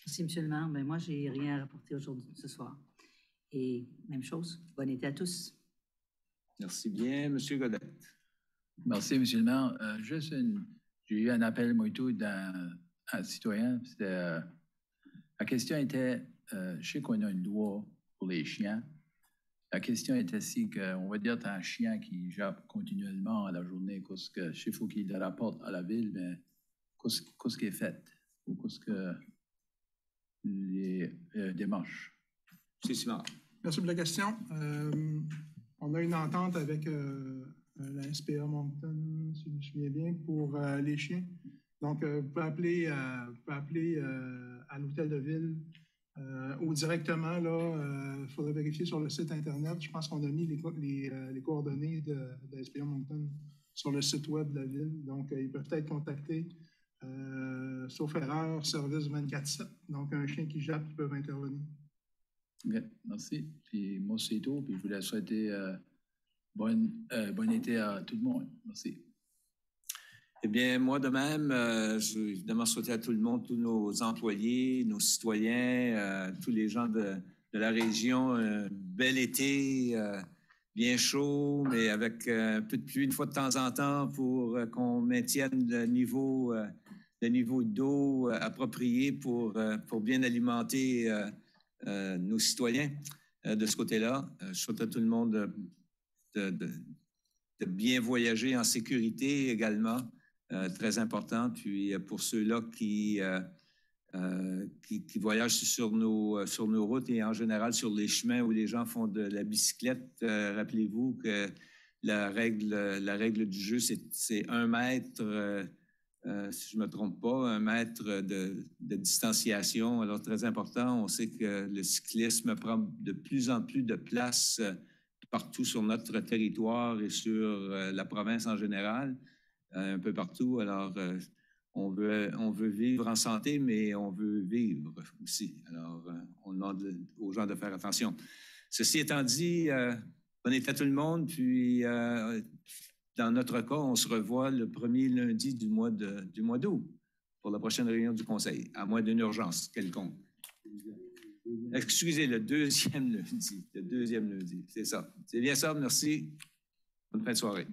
Merci, M. le maire. Mais moi, je n'ai rien à rapporter aujourd'hui, ce soir. Et même chose, bon été à tous. Merci bien. M. Godet. Merci, M. le maire. J'ai eu un appel, moi, tout, d'un citoyen. La question était, je sais qu'on a une loi pour les chiens. La question était si, on va dire, tu as un chien qui jappe continuellement à la journée, je sais qu'il faut qu'il le rapporte à la ville, mais qu'est-ce qui est fait? Ou qu'est-ce que les démarches? C'est Simard. Merci pour la question. On a une entente avec la SPA Moncton, si je me souviens bien, pour les chiens. Donc, vous pouvez appeler à l'hôtel de ville ou directement, là, il faudrait vérifier sur le site Internet. Je pense qu'on a mis les coordonnées de SPA Moncton sur le site web de la ville. Donc, ils peuvent être contactés, sauf erreur, service 24/7. Donc, un chien qui jappe, ils peuvent intervenir. OK, merci. Puis moi, c'est tout. Puis je voulais souhaiter bon été à tout le monde. Merci. Eh bien, moi de même, je veux évidemment souhaiter à tout le monde, tous nos employés, nos citoyens, tous les gens de la région, bel été, bien chaud, mais avec un peu de pluie une fois de temps en temps pour qu'on maintienne le niveau d'eau approprié pour bien alimenter nos citoyens de ce côté-là. Je souhaite à tout le monde de bien voyager en sécurité également. Très important. Puis pour ceux-là qui voyagent sur nos routes et en général sur les chemins où les gens font de la bicyclette, rappelez-vous que la règle du jeu, c'est 1 mètre, si je ne me trompe pas, 1 mètre de distanciation. Alors, très important. On sait que le cyclisme prend de plus en plus de place partout sur notre territoire et sur la province en général. Un peu partout. Alors, on veut vivre en santé, mais on veut vivre aussi. Alors, on demande aux gens de faire attention. Ceci étant dit, bon été à tout le monde. Puis, dans notre cas, on se revoit le premier lundi du mois d'août pour la prochaine réunion du Conseil, à moins d'une urgence quelconque. Excusez, le deuxième lundi. C'est ça. C'est bien ça. Merci. Bonne fin de soirée.